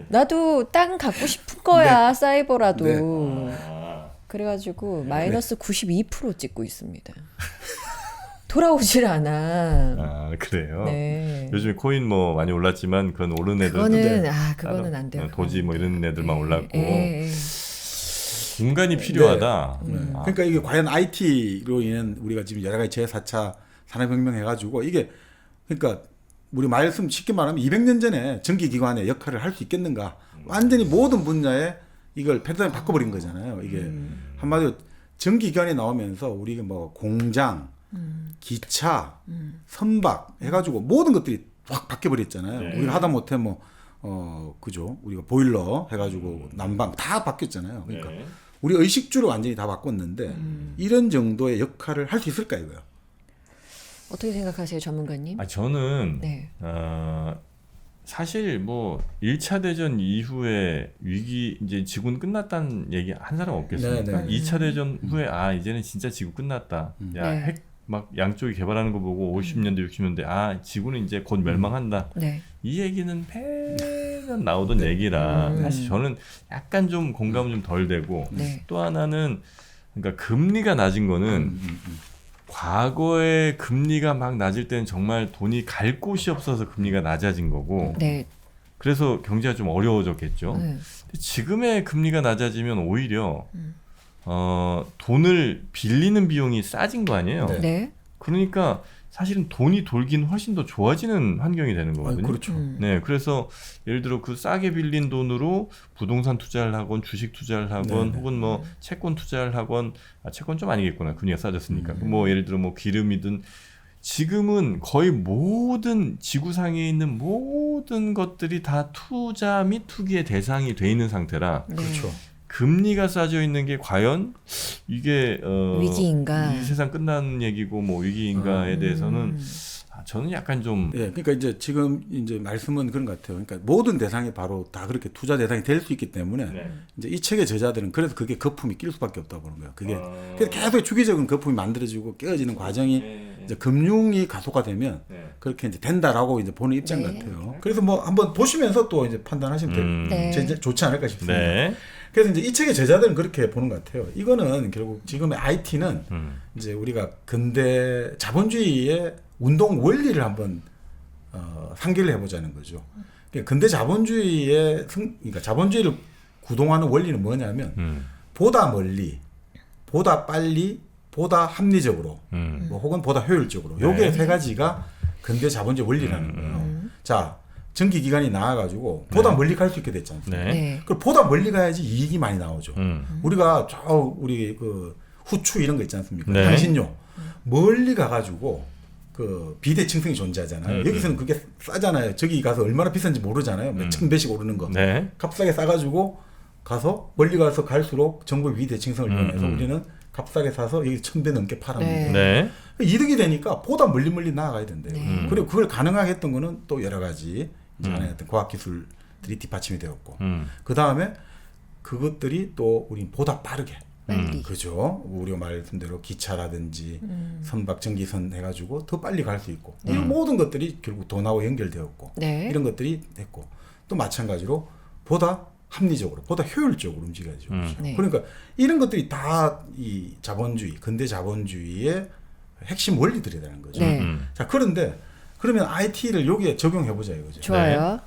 Speaker 3: 나도 땅 갖고 싶은 거야 사이버라도.
Speaker 2: 네.
Speaker 3: 그래가지고 마이너스 92% 찍고 있습니다. 돌아오질 않아.
Speaker 1: 아 그래요.
Speaker 3: 네.
Speaker 1: 요즘에 코인 뭐 많이 올랐지만 그건 오른 애들도
Speaker 3: 그거는 그거는
Speaker 1: 따로
Speaker 3: 안 돼요.
Speaker 1: 도지 뭐 이런 애들만 올랐고
Speaker 3: 예.
Speaker 1: 공간이 필요하다.
Speaker 2: 네.
Speaker 1: 아,
Speaker 2: 그러니까 이게 과연 IT로 인한 우리가 지금 여러 가지 제4차 산업혁명 해가지고 이게 그러니까 우리 말씀 쉽게 말하면 200년 전에 전기기관의 역할을 할 수 있겠는가? 완전히 모든 분야에 이걸 패러다임 바꿔버린 거잖아요. 이게 한마디로 전기기관이 나오면서 우리가 뭐 공장, 기차, 선박 해가지고 모든 것들이 확 바뀌어버렸잖아요.
Speaker 1: 네.
Speaker 2: 우리가 하다 못해 뭐 그죠? 우리가 보일러 해가지고 난방 다 바뀌었잖아요. 그러니까
Speaker 1: 네.
Speaker 2: 우리 의식주를 완전히 다 바꿨는데 이런 정도의 역할을 할 수 있을까 이거요.
Speaker 3: 어떻게 생각하세요, 전문가님?
Speaker 1: 저는
Speaker 3: 네.
Speaker 1: 사실 뭐 1차 대전 이후에 위기 이제 지구는 끝났다는 얘기 한 사람 없겠습니까?
Speaker 2: 네, 네.
Speaker 1: 2차 대전 후에 이제는 진짜 지구 끝났다. 야,
Speaker 3: 네.
Speaker 1: 핵 막 양쪽이 개발하는 거 보고 50년대 60년대 지구는 이제 곧 멸망한다.
Speaker 3: 네.
Speaker 1: 이 얘기는 매년 나오던 얘기라 사실 저는 약간 좀 공감은 좀 덜 되고
Speaker 3: 네.
Speaker 1: 또 하나는 그러니까 금리가 낮은 거는 과거에 금리가 막 낮을 때는 정말 돈이 갈 곳이 없어서 금리가 낮아진 거고
Speaker 3: 네.
Speaker 1: 그래서 경제가 좀 어려워졌겠죠.
Speaker 3: 네.
Speaker 1: 근데 지금의 금리가 낮아지면 오히려 돈을 빌리는 비용이 싸진 거 아니에요.
Speaker 2: 네.
Speaker 3: 네.
Speaker 1: 그러니까 사실은 돈이 돌긴 훨씬 더 좋아지는 환경이 되는 거거든요.
Speaker 2: 그렇죠.
Speaker 1: 네, 그래서 예를 들어 그 싸게 빌린 돈으로 부동산 투자를 하건 주식 투자를 하건
Speaker 2: 네네.
Speaker 1: 혹은 뭐 채권 투자를 하건 채권 좀 아니겠구나. 금리가 싸졌으니까. 뭐 예를 들어 뭐 기름이든 지금은 거의 모든 지구상에 있는 모든 것들이 다 투자 및 투기의 대상이 돼 있는 상태라
Speaker 3: 네.
Speaker 2: 그렇죠.
Speaker 1: 금리가 싸져 있는 게 과연 이게
Speaker 3: 위기인가?
Speaker 1: 이 세상 끝나는 얘기고 뭐 위기인가에 대해서는 저는 약간 좀
Speaker 2: 예, 그러니까 이제 지금 이제 말씀은 그런 것 같아요. 그러니까 모든 대상이 바로 다 그렇게 투자 대상이 될 수 있기 때문에 이제 이 책의 저자들은 그래서 그게 거품이 낄 수밖에 없다고 보는 거예요. 그게 그래서 계속 주기적인 거품이 만들어지고 깨어지는 과정이 이제 금융이 가속화되면 그렇게 이제 된다라고 이제 보는 입장
Speaker 3: 네.
Speaker 2: 같아요. 그래서 뭐 한번 보시면서 또 이제 판단하시면
Speaker 3: 네.
Speaker 2: 좋지 않을까 싶습니다.
Speaker 1: 네.
Speaker 2: 그래서 이제 이 책의 저자들은 그렇게 보는 것 같아요. 이거는 결국 지금의 IT는 이제 우리가 근대 자본주의의 운동 원리를 한번 상기를 해보자는 거죠. 그러니까 근대 자본주의의 그러니까 자본주의를 구동하는 원리는 뭐냐면 보다 멀리, 보다 빨리, 보다 합리적으로, 뭐 혹은 보다 효율적으로. 요게 세 가지가 근대 자본주의 원리라는 거예요. 자, 전기기관이 나와가지고 보다 멀리 갈 수 있게 됐지 않습니까?
Speaker 1: 네.
Speaker 3: 네.
Speaker 2: 그럼 보다 멀리 가야지 이익이 많이 나오죠. 우리가 우리 그 후추 이런 거 있지 않습니까?
Speaker 1: 네.
Speaker 2: 향신료 멀리 가가지고 그 비대칭성이 존재하잖아요. 여기서는 그게 싸잖아요. 저기 가서 얼마나 비싼지 모르잖아요. 몇 천 배씩 오르는 거.
Speaker 1: 네.
Speaker 2: 값싸게 싸가지고 가서 멀리 가서 갈수록 정부의 비대칭성을 이용해서 우리는 값싸게 사서 여기 1,000배 넘게 팔았는데
Speaker 1: 네.
Speaker 2: 이득이 되니까 보다 멀리 나아가야 된대요.
Speaker 3: 네.
Speaker 2: 그리고 그걸 가능하게 했던 거는 또 여러 가지 이제 안에 어떤 과학기술들이 뒷받침이 되었고 그 다음에 그것들이 또 우리 보다 빠르게
Speaker 3: 빨리.
Speaker 2: 그죠? 우리가 말씀대로 기차라든지 선박 전기선 해가지고 더 빨리 갈 수 있고 이 모든 것들이 결국 돈하고 연결되었고
Speaker 3: 네.
Speaker 2: 이런 것들이 됐고 또 마찬가지로 보다 합리적으로 보다 효율적으로 움직여야죠.
Speaker 3: 네.
Speaker 2: 그러니까 이런 것들이 다 이 자본주의 근대 자본주의의 핵심 원리들이라는 거죠.
Speaker 3: 네.
Speaker 2: 자 그런데 그러면 IT를 여기에 적용해 보자 이거죠.
Speaker 3: 좋아요.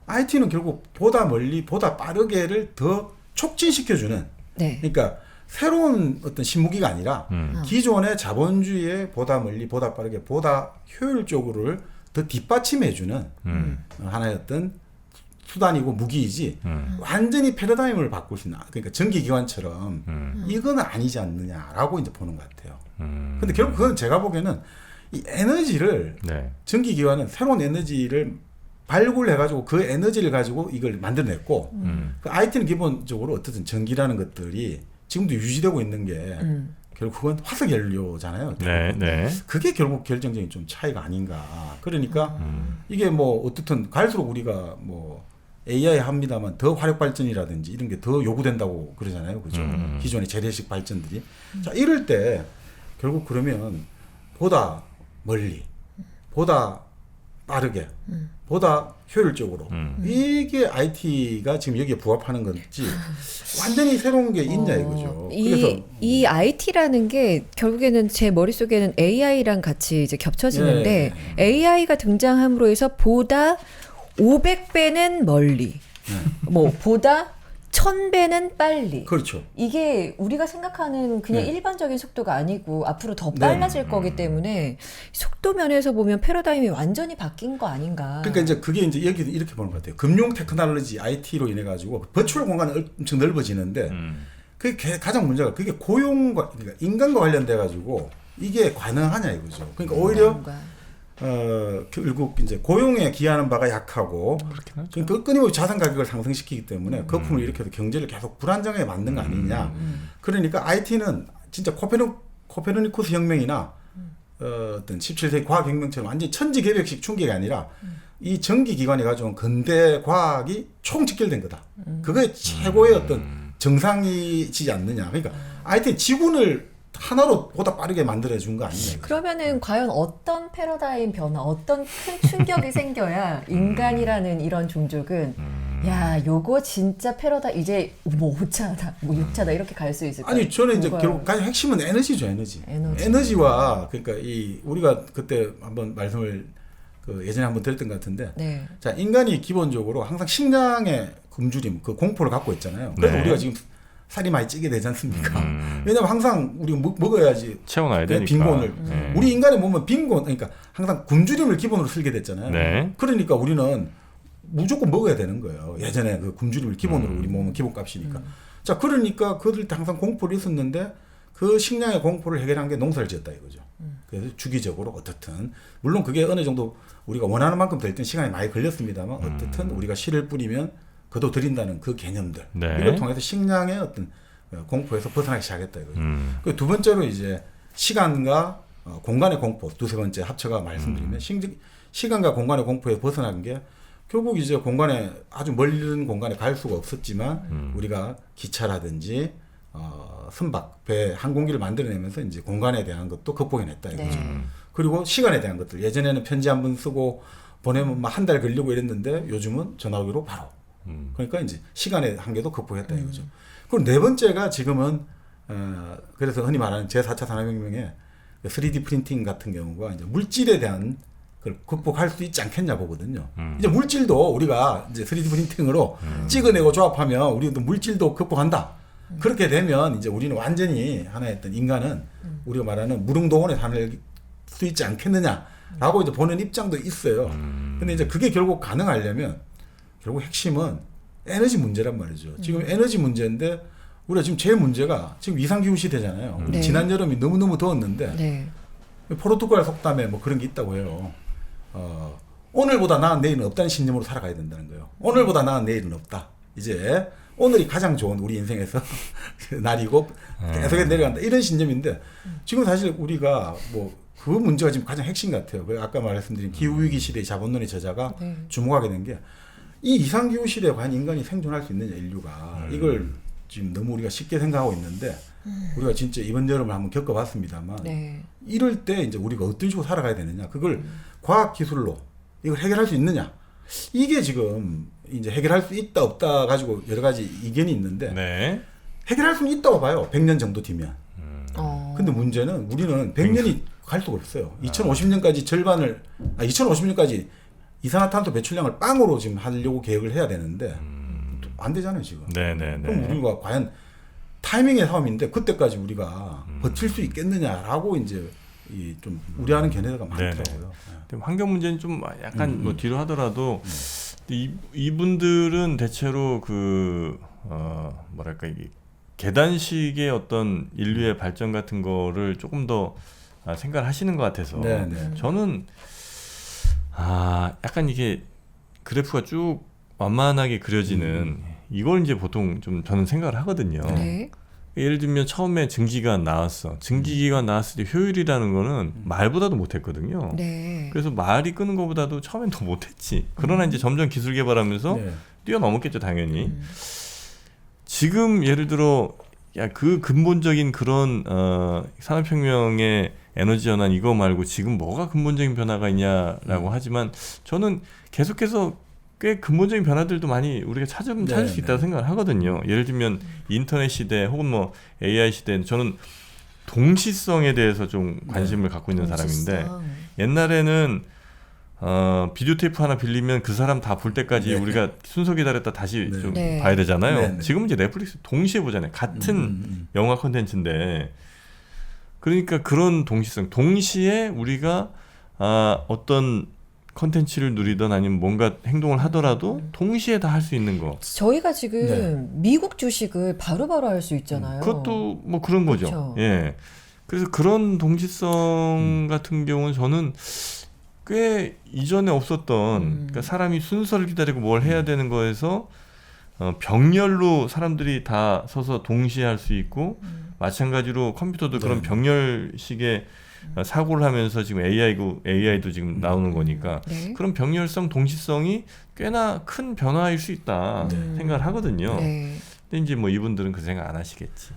Speaker 2: IT는 결국 보다 멀리 보다 빠르게를 더 촉진시켜주는
Speaker 3: 네.
Speaker 2: 그러니까 새로운 어떤 신무기가 아니라 기존의 자본주의의 보다 멀리 보다 빠르게 보다 효율적으로를 더 뒷받침해주는 하나의 어떤 수단이고 무기이지 완전히 패러다임을 바꿀 수 있는 그러니까 전기기관처럼 이건 아니지 않느냐라고 이제 보는 것 같아요. 근데 결국 그건 제가 보기에는 이 에너지를
Speaker 1: 네.
Speaker 2: 전기기관은 새로운 에너지를 발굴해가지고 그 에너지를 가지고 이걸 만들어냈고 그 IT는 기본적으로 어떻든 전기라는 것들이 지금도 유지되고 있는 게 결국 그건 화석 연료잖아요.
Speaker 1: 네. 네.
Speaker 2: 그게 결국 결정적인 좀 차이가 아닌가. 그러니까 이게 뭐 어떻든 갈수록 우리가 뭐 AI 합니다만 더 화력 발전이라든지 이런 게 더 요구된다고 그러잖아요. 그죠? 기존의 재래식 발전들이. 자, 이럴 때 결국 그러면 보다 멀리, 보다 빠르게 보다 효율적으로 이게 IT가 지금 여기에 부합하는 건지 완전히 새로운 게 있냐 이거죠. 그래서
Speaker 3: 이 IT라는 게 결국에는 제 머릿속에는 AI랑 같이 이제 겹쳐지는데 AI가 등장함으로 해서 보다 500배는 멀리 뭐 보다 1000배는 빨리.
Speaker 2: 그렇죠.
Speaker 3: 이게 우리가 생각하는 그냥
Speaker 2: 네.
Speaker 3: 일반적인 속도가 아니고 앞으로 더 빨라질 거기 때문에 속도 면에서 보면 패러다임이 완전히 바뀐 거 아닌가.
Speaker 2: 그러니까 이제 그게 이제 여기도 이렇게 보는 것 같아요. 금융 테크놀로지 IT로 인해 가지고 버추얼 공간이 엄청 넓어지는데 그게 가장 문제가 그게 고용과 그러니까 인간과 관련돼 가지고 이게 가능하냐 이거죠. 그러니까 오히려
Speaker 3: 뭔가.
Speaker 2: 결국 이제 고용에 기하는 바가 약하고 그러니까 끊임없이 자산 가격을 상승시키기 때문에 거품을 일으켜서 경제를 계속 불안정하게 만든 거 아니냐. 그러니까 IT는 진짜 코페르니쿠스 혁명이나 어떤 17세기 과학혁명처럼 완전히 천지개벽식 충격이 아니라 이 전기기관이 가져온 근대 과학이 총직결된 거다. 그게 최고의 어떤 정상이지 않느냐. 그러니까 IT는 지구를 하나로 보다 빠르게 만들어준 거 아니냐.
Speaker 3: 그러면은 과연 어떤 패러다임 변화, 어떤 큰 충격이 생겨야 인간이라는 이런 종족은 야, 요거 진짜 이제 뭐 5차다, 뭐 6차다 이렇게 갈 수 있을까?
Speaker 2: 아니 저는 이제 결국 가장 핵심은 에너지죠, 에너지.
Speaker 3: 에너지.
Speaker 2: 에너지와 그러니까 이 우리가 그때 한번 말씀을 예전에 한번 드렸던 것 같은데,
Speaker 3: 네.
Speaker 2: 자 인간이 기본적으로 항상 식량의 굶주림, 그 공포를 갖고 있잖아요. 그래서
Speaker 1: 네.
Speaker 2: 우리가 지금 살이 많이 찌게 되지 않습니까? 왜냐면 항상 우리가 먹어야지
Speaker 1: 채워놔야 되니까.
Speaker 2: 빈곤을.
Speaker 1: 네.
Speaker 2: 우리 인간의 몸은 빈곤, 그러니까 항상 굶주림을 기본으로 쓸게 됐잖아요.
Speaker 1: 네.
Speaker 2: 그러니까 우리는 무조건 먹어야 되는 거예요. 예전에 그 굶주림을 기본으로 우리 몸은 기본값이니까. 자, 그러니까 그들 때 항상 공포를 있었는데 그 식량의 공포를 해결한 게 농사를 지었다 이거죠. 그래서 주기적으로 어떻든 물론 그게 어느 정도 우리가 원하는 만큼 될 땐 시간이 많이 걸렸습니다만 어떻든 우리가 씨를 뿌리면 그도 드린다는 그 개념들
Speaker 1: 네.
Speaker 2: 이걸 통해서 식량의 어떤 공포에서 벗어나기 시작했다 이거죠. 그 두 번째로 이제 시간과 공간의 공포 두세 번째 합쳐가 말씀드리면 시간과 공간의 공포에 벗어나는 게 결국 이제 공간에 아주 멀른 공간에 갈 수가 없었지만 우리가 기차라든지 선박, 배, 항공기를 만들어내면서 이제 공간에 대한 것도 극복해냈다 이거죠. 그리고 시간에 대한 것들 예전에는 편지 한 번 쓰고 보내면 한 달 걸리고 이랬는데 요즘은 전화기로 바로. 그러니까 이제 시간의 한계도 극복했다 이거죠. 그리고 네 번째가 지금은 그래서 흔히 말하는 제4차 산업혁명에 3D 프린팅 같은 경우가 이제 물질에 대한 그걸 극복할 수 있지 않겠냐 보거든요. 이제 물질도 우리가 이제 3D 프린팅으로 찍어내고 조합하면 우리도 물질도 극복한다. 그렇게 되면 이제 우리는 완전히 하나의 어떤 인간은 우리가 말하는 무릉도원에 살 수 있지 않겠느냐라고 이제 보는 입장도 있어요. 근데 이제 그게 결국 가능하려면 결국 핵심은 에너지 문제란 말이죠. 지금 에너지 문제인데 우리가 지금 제일 문제가 지금 이상기후 시대잖아요.
Speaker 3: 네.
Speaker 2: 지난 여름이 너무너무 더웠는데
Speaker 3: 네.
Speaker 2: 포르투갈 속담에 뭐 그런 게 있다고 해요. 오늘보다 나은 내일은 없다는 신념으로 살아가야 된다는 거예요. 오늘보다 나은 내일은 없다. 이제 오늘이 가장 좋은 우리 인생에서 날이고 계속 내려간다. 이런 신념인데 지금 사실 우리가 뭐 그 문제가 지금 가장 핵심 같아요. 아까 말씀드린 기후위기 시대의 자본론의 저자가 주목하게 된 게 이 이상기후 시대에 과연 인간이 생존할 수 있느냐 인류가 이걸 지금 너무 우리가 쉽게 생각하고 있는데 우리가 진짜 이번 여름을 한번 겪어봤습니다만
Speaker 3: 네.
Speaker 2: 이럴 때 이제 우리가 어떤 식으로 살아가야 되느냐 그걸 과학 기술로 이걸 해결할 수 있느냐 이게 지금 이제 해결할 수 있다 없다 가지고 여러 가지 이견이 있는데
Speaker 1: 네.
Speaker 2: 해결할 수는 있다고 봐요. 100년 정도 뒤면. 근데 문제는 우리는 100년이 갈 수가 없어요. 2050년까지 2050년까지 이산화탄소 배출량을 빵으로 지금 하려고 계획을 해야 되는데 안 되잖아요 지금.
Speaker 1: 네네네.
Speaker 2: 그럼 우리가 과연 타이밍의 싸움인데 그때까지 우리가 버틸 수 있겠느냐라고 이제 좀 우려하는 견해가 많더라고요.
Speaker 1: 네. 환경 문제는 좀 약간 뭐 뒤로 하더라도 이분들은 대체로 그 뭐랄까 이게 계단식의 어떤 인류의 발전 같은 거를 조금 더 생각을 하시는 것 같아서
Speaker 2: 네네.
Speaker 1: 저는 약간 이게 그래프가 쭉 완만하게 그려지는 이걸 이제 보통 좀 저는 생각을 하거든요.
Speaker 3: 네.
Speaker 1: 예를 들면 처음에 증기기관 나왔어. 증기기관 나왔을 때 효율이라는 거는 말보다도 못했거든요.
Speaker 3: 네.
Speaker 1: 그래서 말이 끄는 것보다도 처음엔 더 못했지. 그러나 이제 점점 기술 개발하면서
Speaker 2: 네.
Speaker 1: 뛰어넘었겠죠, 당연히. 지금 예를 들어 그 근본적인 그런 산업혁명의 에너지 전환 이거 말고 지금 뭐가 근본적인 변화가 있냐라고 하지만 저는 계속해서 꽤 근본적인 변화들도 많이 우리가 찾을 수 있다고 생각을 하거든요. 예를 들면 인터넷 시대 혹은 뭐 AI 시대는 저는 동시성에 대해서 좀 관심을 갖고 있는 사람인데 옛날에는 비디오 테이프 하나 빌리면 그 사람 다 볼 때까지 우리가 순서 기다렸다 다시 좀 봐야 되잖아요. 지금은 이제 넷플릭스 동시에 보잖아요. 같은 영화 콘텐츠인데 그러니까 그런 동시성, 동시에 우리가 어떤 콘텐츠를 누리던 아니면 뭔가 행동을 하더라도 동시에 다 할 수 있는 거.
Speaker 3: 저희가 지금 미국 주식을 바로바로 할 수 있잖아요.
Speaker 1: 그것도 뭐 그런 거죠.
Speaker 3: 그렇죠.
Speaker 1: 예. 그래서 그런 동시성 같은 경우는 저는 꽤 이전에 없었던 그러니까 사람이 순서를 기다리고 뭘 해야 되는 거에서 병렬로 사람들이 다 서서 동시에 할 수 있고 마찬가지로 컴퓨터도 그런 병렬식의 사고를 하면서 지금 AI도 지금 나오는 거니까 그런 병렬성, 동시성이 꽤나 큰 변화일 수 있다 생각을 하거든요. 근데 이제 뭐 이분들은 그 생각 안 하시겠지.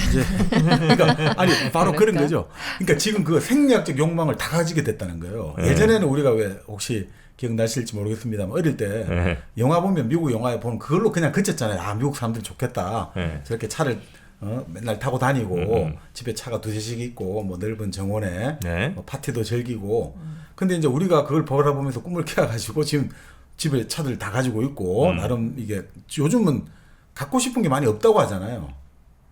Speaker 2: 이제 그러니까 아니 바로 그런 거죠. 그러니까 지금 그 생리학적 욕망을 다 가지게 됐다는 거예요. 예전에는 우리가 왜 혹시 기억나실지 모르겠습니다만 어릴 때 영화 보면 미국 영화에 보면 그걸로 그냥 그쳤잖아요. 아 미국 사람들 좋겠다. 저렇게 차를 맨날 타고 다니고 집에 차가 두대씩 있고 뭐 넓은 정원에 뭐 파티도 즐기고 근데 이제 우리가 그걸 바라보면서 꿈을 꿔가지고 지금 집에 차들 다 가지고 있고 나름 이게 요즘은 갖고 싶은 게 많이 없다고 하잖아요.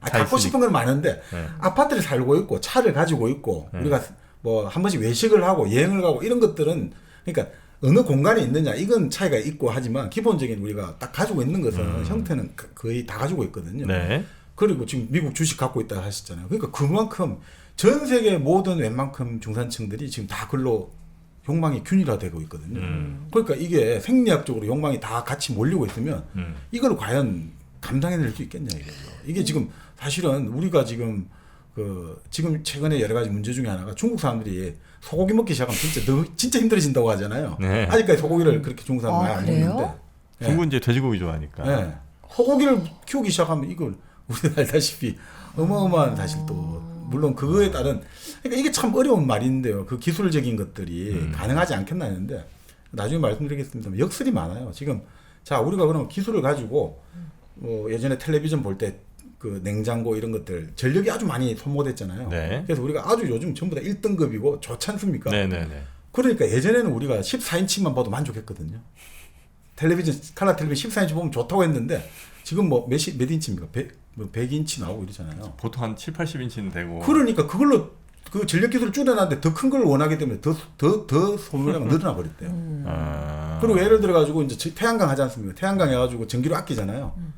Speaker 2: 갖고 싶은 건 많은데 아파트를 살고 있고 차를 가지고 있고 우리가 뭐 한 번씩 외식을 하고 여행을 가고 이런 것들은 그러니까 어느 공간에 있느냐 이건 차이가 있고 하지만 기본적인 우리가 딱 가지고 있는 것은 형태는 거의 다 가지고 있거든요. 그리고 지금 미국 주식 갖고 있다 하셨잖아요. 그러니까 그만큼 전 세계 모든 웬만큼 중산층들이 지금 다 글로 욕망이 균일화되고 있거든요. 그러니까 이게 생리학적으로 욕망이 다 같이 몰리고 있으면 이걸 과연 감당해낼 수 있겠냐 이거죠. 이게 지금 사실은 우리가 지금 지금 최근에 여러 가지 문제 중에 하나가 중국 사람들이 소고기 먹기 시작하면 진짜 힘들어진다고 하잖아요. 아직까지 소고기를 그렇게 중국 사람들이 안 먹는데.
Speaker 1: 중국은 이제 돼지고기 좋아하니까.
Speaker 2: 소고기를 키우기 시작하면 이걸 우리가 알다시피 어마어마한 사실 또 물론 그거에 따른 그러니까 이게 참 어려운 말인데요. 그 기술적인 것들이 가능하지 않겠나 했는데 나중에 말씀드리겠습니다만 역설이 많아요. 지금 자 우리가 그럼 기술을 가지고 뭐 예전에 텔레비전 볼 때 그 냉장고 이런 것들 전력이 아주 많이 소모됐잖아요. 그래서 우리가 아주 요즘 전부 다 1등급이고 좋지 않습니까? 그러니까 예전에는 우리가 14인치만 봐도 만족했거든요. 텔레비전 칼라 텔레비전 14인치 보면 좋다고 했는데 지금 뭐 몇 인치입니까? 100인치 나오고 이러잖아요.
Speaker 1: 보통 한 7, 80인치는 되고.
Speaker 2: 그러니까 그걸로 그 전력 기술을 줄여놨는데 더 큰 걸 원하기 때문에 더 소모량이 늘어나 버렸대요. 그리고 예를 들어 가지고 이제 태양광 하지 않습니까? 태양광 해가지고 전기료 아끼잖아요.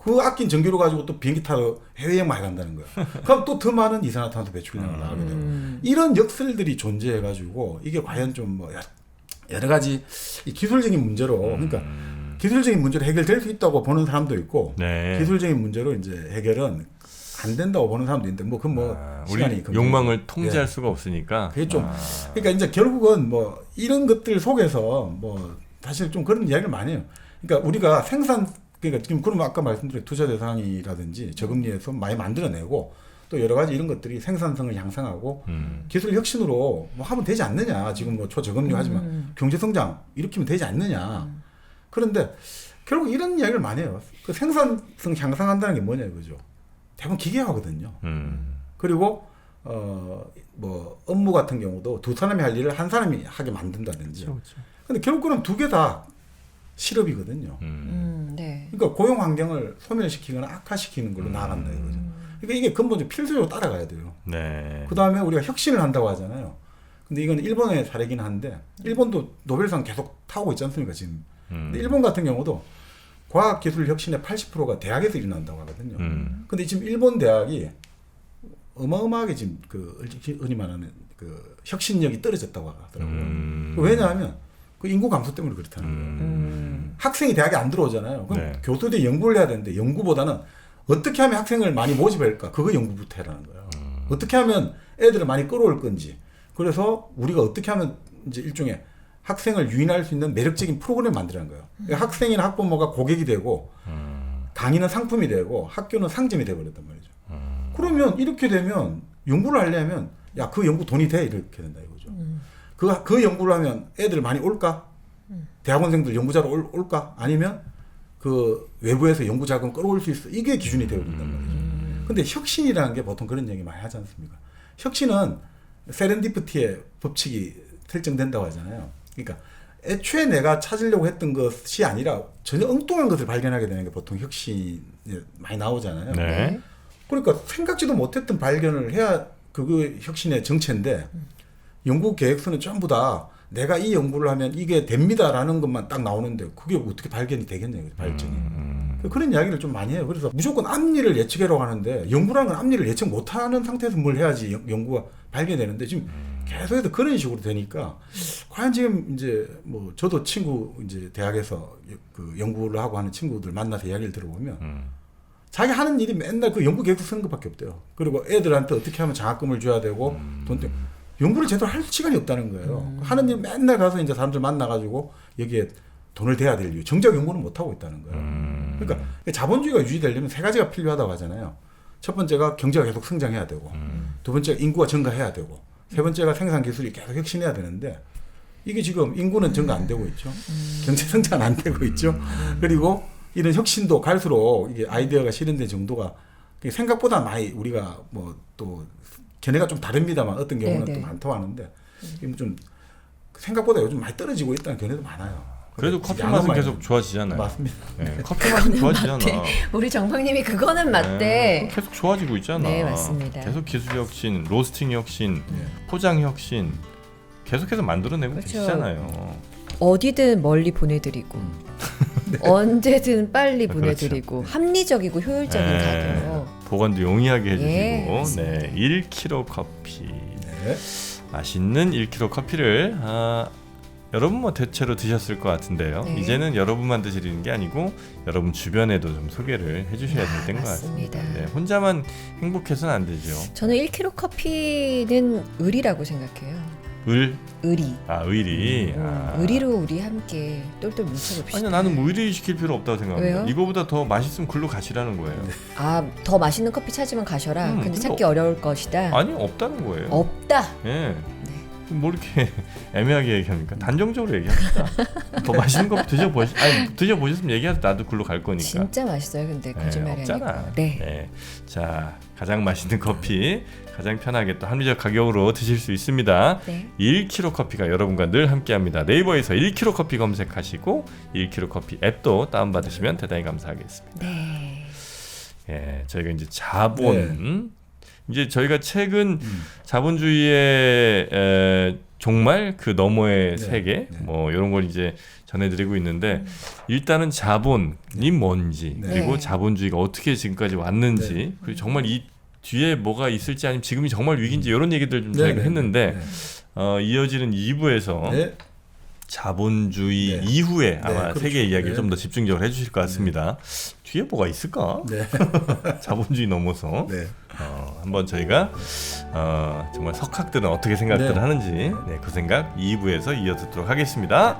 Speaker 2: 그 아낀 전기료 가지고 또 비행기 타러 해외여행 많이 간다는 거예요. 그럼 또 더 많은 이산화탄소 배출량을 나가게 되고 이런 역설들이 존재해가지고 이게 과연 좀 뭐 여러 가지 이 기술적인 문제로 그러니까 기술적인 문제로 해결될 수 있다고 보는 사람도 있고 기술적인 문제로 이제 해결은 안 된다고 보는 사람도 있는데 뭐 그건 뭐 시간이
Speaker 1: 우리 욕망을 통제할 수가 없으니까
Speaker 2: 그게 좀 그러니까 이제 결국은 뭐 이런 것들 속에서 뭐 사실 좀 그런 이야기를 많이 해요. 그러니까 우리가 그러니까 지금 그러면 아까 말씀드린 투자 대상이라든지 저금리에서 많이 만들어내고 또 여러 가지 이런 것들이 생산성을 향상하고 기술 혁신으로 뭐 하면 되지 않느냐. 지금 뭐 초저금리 하지만 경제 성장 일으키면 되지 않느냐. 그런데 결국 이런 이야기를 많이 해요. 그 생산성 향상한다는 게 뭐냐 이거죠. 대부분 기계화거든요. 그리고 뭐 업무 같은 경우도 두 사람이 할 일을 한 사람이 하게 만든다든지. 근데 결국 그럼 두 개 다 실업이거든요. 그러니까 고용 환경을 소멸시키거나 악화시키는 걸로 나아간다 이거죠. 그러니까 이게 근본적으로 필수적으로 따라가야 돼요. 그 다음에 우리가 혁신을 한다고 하잖아요. 근데 이건 일본의 사례긴 한데 일본도 노벨상 계속 타고 있지 않습니까 지금. 근데 일본 같은 경우도 과학기술 혁신의 80%가 대학에서 일어난다고 하거든요. 근데 지금 일본 대학이 어마어마하게 지금 흔히 말하는 그 혁신력이 떨어졌다고 하더라고요. 왜냐하면 그 인구 감소 때문에 그렇다는 거예요. 학생이 대학에 안 들어오잖아요. 그럼 교수들이 연구를 해야 되는데 연구보다는 어떻게 하면 학생을 많이 모집할까? 그거 연구부터 해라는 거예요. 어떻게 하면 애들을 많이 끌어올 건지. 그래서 우리가 어떻게 하면 이제 일종의 학생을 유인할 수 있는 매력적인 프로그램을 만드는 거예요. 그러니까 학생이나 학부모가 고객이 되고 강의는 상품이 되고 학교는 상점이 되어버렸단 말이죠. 그러면 이렇게 되면 연구를 하려면 야, 그 연구 돈이 돼 이렇게 된다 이거죠. 그 연구를 하면 애들 많이 올까? 대학원생들 연구자로 올까? 아니면 그 외부에서 연구 자금 끌어올 수 있어? 이게 기준이 되어야 된단 말이죠. 근데 혁신이라는 게 보통 그런 얘기 많이 하지 않습니까? 혁신은 세렌디피티의 법칙이 설정된다고 하잖아요. 그러니까 애초에 내가 찾으려고 했던 것이 아니라 전혀 엉뚱한 것을 발견하게 되는 게 보통 혁신이 많이 나오잖아요.
Speaker 1: 네.
Speaker 2: 그러니까 생각지도 못했던 발견을 해야 그거 혁신의 정체인데 연구 계획서는 전부 다 내가 이 연구를 하면 이게 됩니다라는 것만 딱 나오는데 그게 어떻게 발견이 되겠냐고 발전이. 그런 이야기를 좀 많이 해요. 그래서 무조건 앞일을 예측하려고 하는데 연구라는 건 앞일을 예측 못하는 상태에서 뭘 해야지 연구가 발견되는데 지금 계속해서 그런 식으로 되니까 과연 지금 이제 뭐 저도 친구 이제 대학에서 그 연구를 하고 하는 친구들 만나서 이야기를 들어보면 자기 하는 일이 맨날 그 연구 계획서 쓰는 것밖에 없대요. 그리고 애들한테 어떻게 하면 장학금을 줘야 되고 돈 때문에 연구를 제대로 할 시간이 없다는 거예요. 하는 일 맨날 가서 이제 사람들 만나가지고 여기에 돈을 대야 될 이유. 정작 연구는 못 하고 있다는 거예요. 그러니까 자본주의가 유지되려면 세 가지가 필요하다고 하잖아요. 첫 번째가 경제가 계속 성장해야 되고, 두 번째가 인구가 증가해야 되고, 세 번째가 생산 기술이 계속 혁신해야 되는데 이게 지금 인구는 증가 안 되고 있죠. 경제 성장 안 되고 있죠. 그리고 이런 혁신도 갈수록 이게 아이디어가 실현된 정도가 생각보다 많이 우리가 뭐 또 걔네가 좀 다릅니다만 어떤 경우는
Speaker 3: 네네.
Speaker 2: 또 많다고 하는데 좀 생각보다 요즘 많이 떨어지고 있다는 견해도 많아요.
Speaker 1: 그래도 커피
Speaker 2: 양은
Speaker 1: 맛은
Speaker 2: 많이
Speaker 1: 계속 좋아지잖아요.
Speaker 2: 맞습니다.
Speaker 1: 네, 커피 맛은 좋아지잖아.
Speaker 3: 우리 정박님이 그거는 맞대.
Speaker 1: 네, 계속 좋아지고 있잖아.
Speaker 3: 네, 맞습니다.
Speaker 1: 계속 기술 혁신, 로스팅 혁신,
Speaker 2: 네.
Speaker 1: 포장 혁신 계속해서 만들어내고
Speaker 3: 그렇죠.
Speaker 1: 계시잖아요.
Speaker 3: 어디든 멀리 보내드리고 언제든 빨리
Speaker 1: 그렇죠.
Speaker 3: 보내드리고 합리적이고 효율적인
Speaker 1: 네.
Speaker 3: 가격.
Speaker 1: 보관도 용이하게
Speaker 3: 예,
Speaker 1: 해주시고,
Speaker 3: 맞습니다.
Speaker 1: 네, 1kg 커피,
Speaker 2: 네.
Speaker 1: 맛있는 1kg 커피를 여러분 뭐 대체로 드셨을 것 같은데요.
Speaker 3: 네.
Speaker 1: 이제는 여러분만 드시는 게 아니고 여러분 주변에도 좀 소개를 해주셔야 될 때인 것
Speaker 3: 맞습니다.
Speaker 1: 같습니다. 네, 혼자만 행복해서는 안 되죠.
Speaker 3: 저는 1kg 커피는 의리라고 생각해요. 의리.
Speaker 1: 의리.
Speaker 3: 의리로 우리 함께 똘똘 뭉쳐봅시다.
Speaker 1: 아니 나는 뭐 의리 시킬 필요 없다고 생각합니다.
Speaker 3: 왜요?
Speaker 1: 이거보다 더 맛있으면 글로 가시라는 거예요.
Speaker 3: 아, 더 맛있는 커피 찾으면 가셔라. 근데
Speaker 1: 근데
Speaker 3: 찾기 어려울 것이다.
Speaker 1: 아니 없다는 거예요.
Speaker 3: 없다.
Speaker 1: 예. 뭐 이렇게 애매하게 얘기합니까? 단정적으로 얘기합시다. 더 맛있는 거 드셔보셨으면 얘기하세요. 나도 글로 갈 거니까.
Speaker 3: 진짜 맛있어요. 근데 거짓말이
Speaker 1: 없잖아.
Speaker 3: 아니고. 네.
Speaker 1: 네. 자, 가장 맛있는 커피, 가장 편하게 또 합리적 가격으로 드실 수 있습니다.
Speaker 3: 네.
Speaker 1: 1kg 커피가 여러분과 늘 함께합니다. 네이버에서 1kg 커피 검색하시고 1kg 커피 앱도 다운받으시면 대단히 감사하겠습니다.
Speaker 3: 네.
Speaker 1: 예, 저희가 이제 자본 이제 저희가 최근 자본주의의 정말 그 너머의 세계 뭐 이런 걸 이제 전해드리고 있는데 일단은 자본이 뭔지 그리고
Speaker 3: 네.
Speaker 1: 자본주의가 어떻게 지금까지 왔는지 그리고 정말 이 뒤에 뭐가 있을지 아니면 지금이 정말 위기인지 이런 얘기들 좀 저희가 했는데 이어지는 2부에서
Speaker 2: 네.
Speaker 1: 자본주의
Speaker 2: 네.
Speaker 1: 이후에 아마
Speaker 2: 그렇죠.
Speaker 1: 세계 이야기를
Speaker 2: 네.
Speaker 1: 좀 더 집중적으로 해주실 것 같습니다. 뒤에 뭐가 있을까?
Speaker 2: 네.
Speaker 1: 자본주의 넘어서
Speaker 2: 네.
Speaker 1: 한번 저희가 정말 석학들은 어떻게 생각들을
Speaker 2: 네.
Speaker 1: 하는지 그 생각 2부에서 이어듣도록 하겠습니다.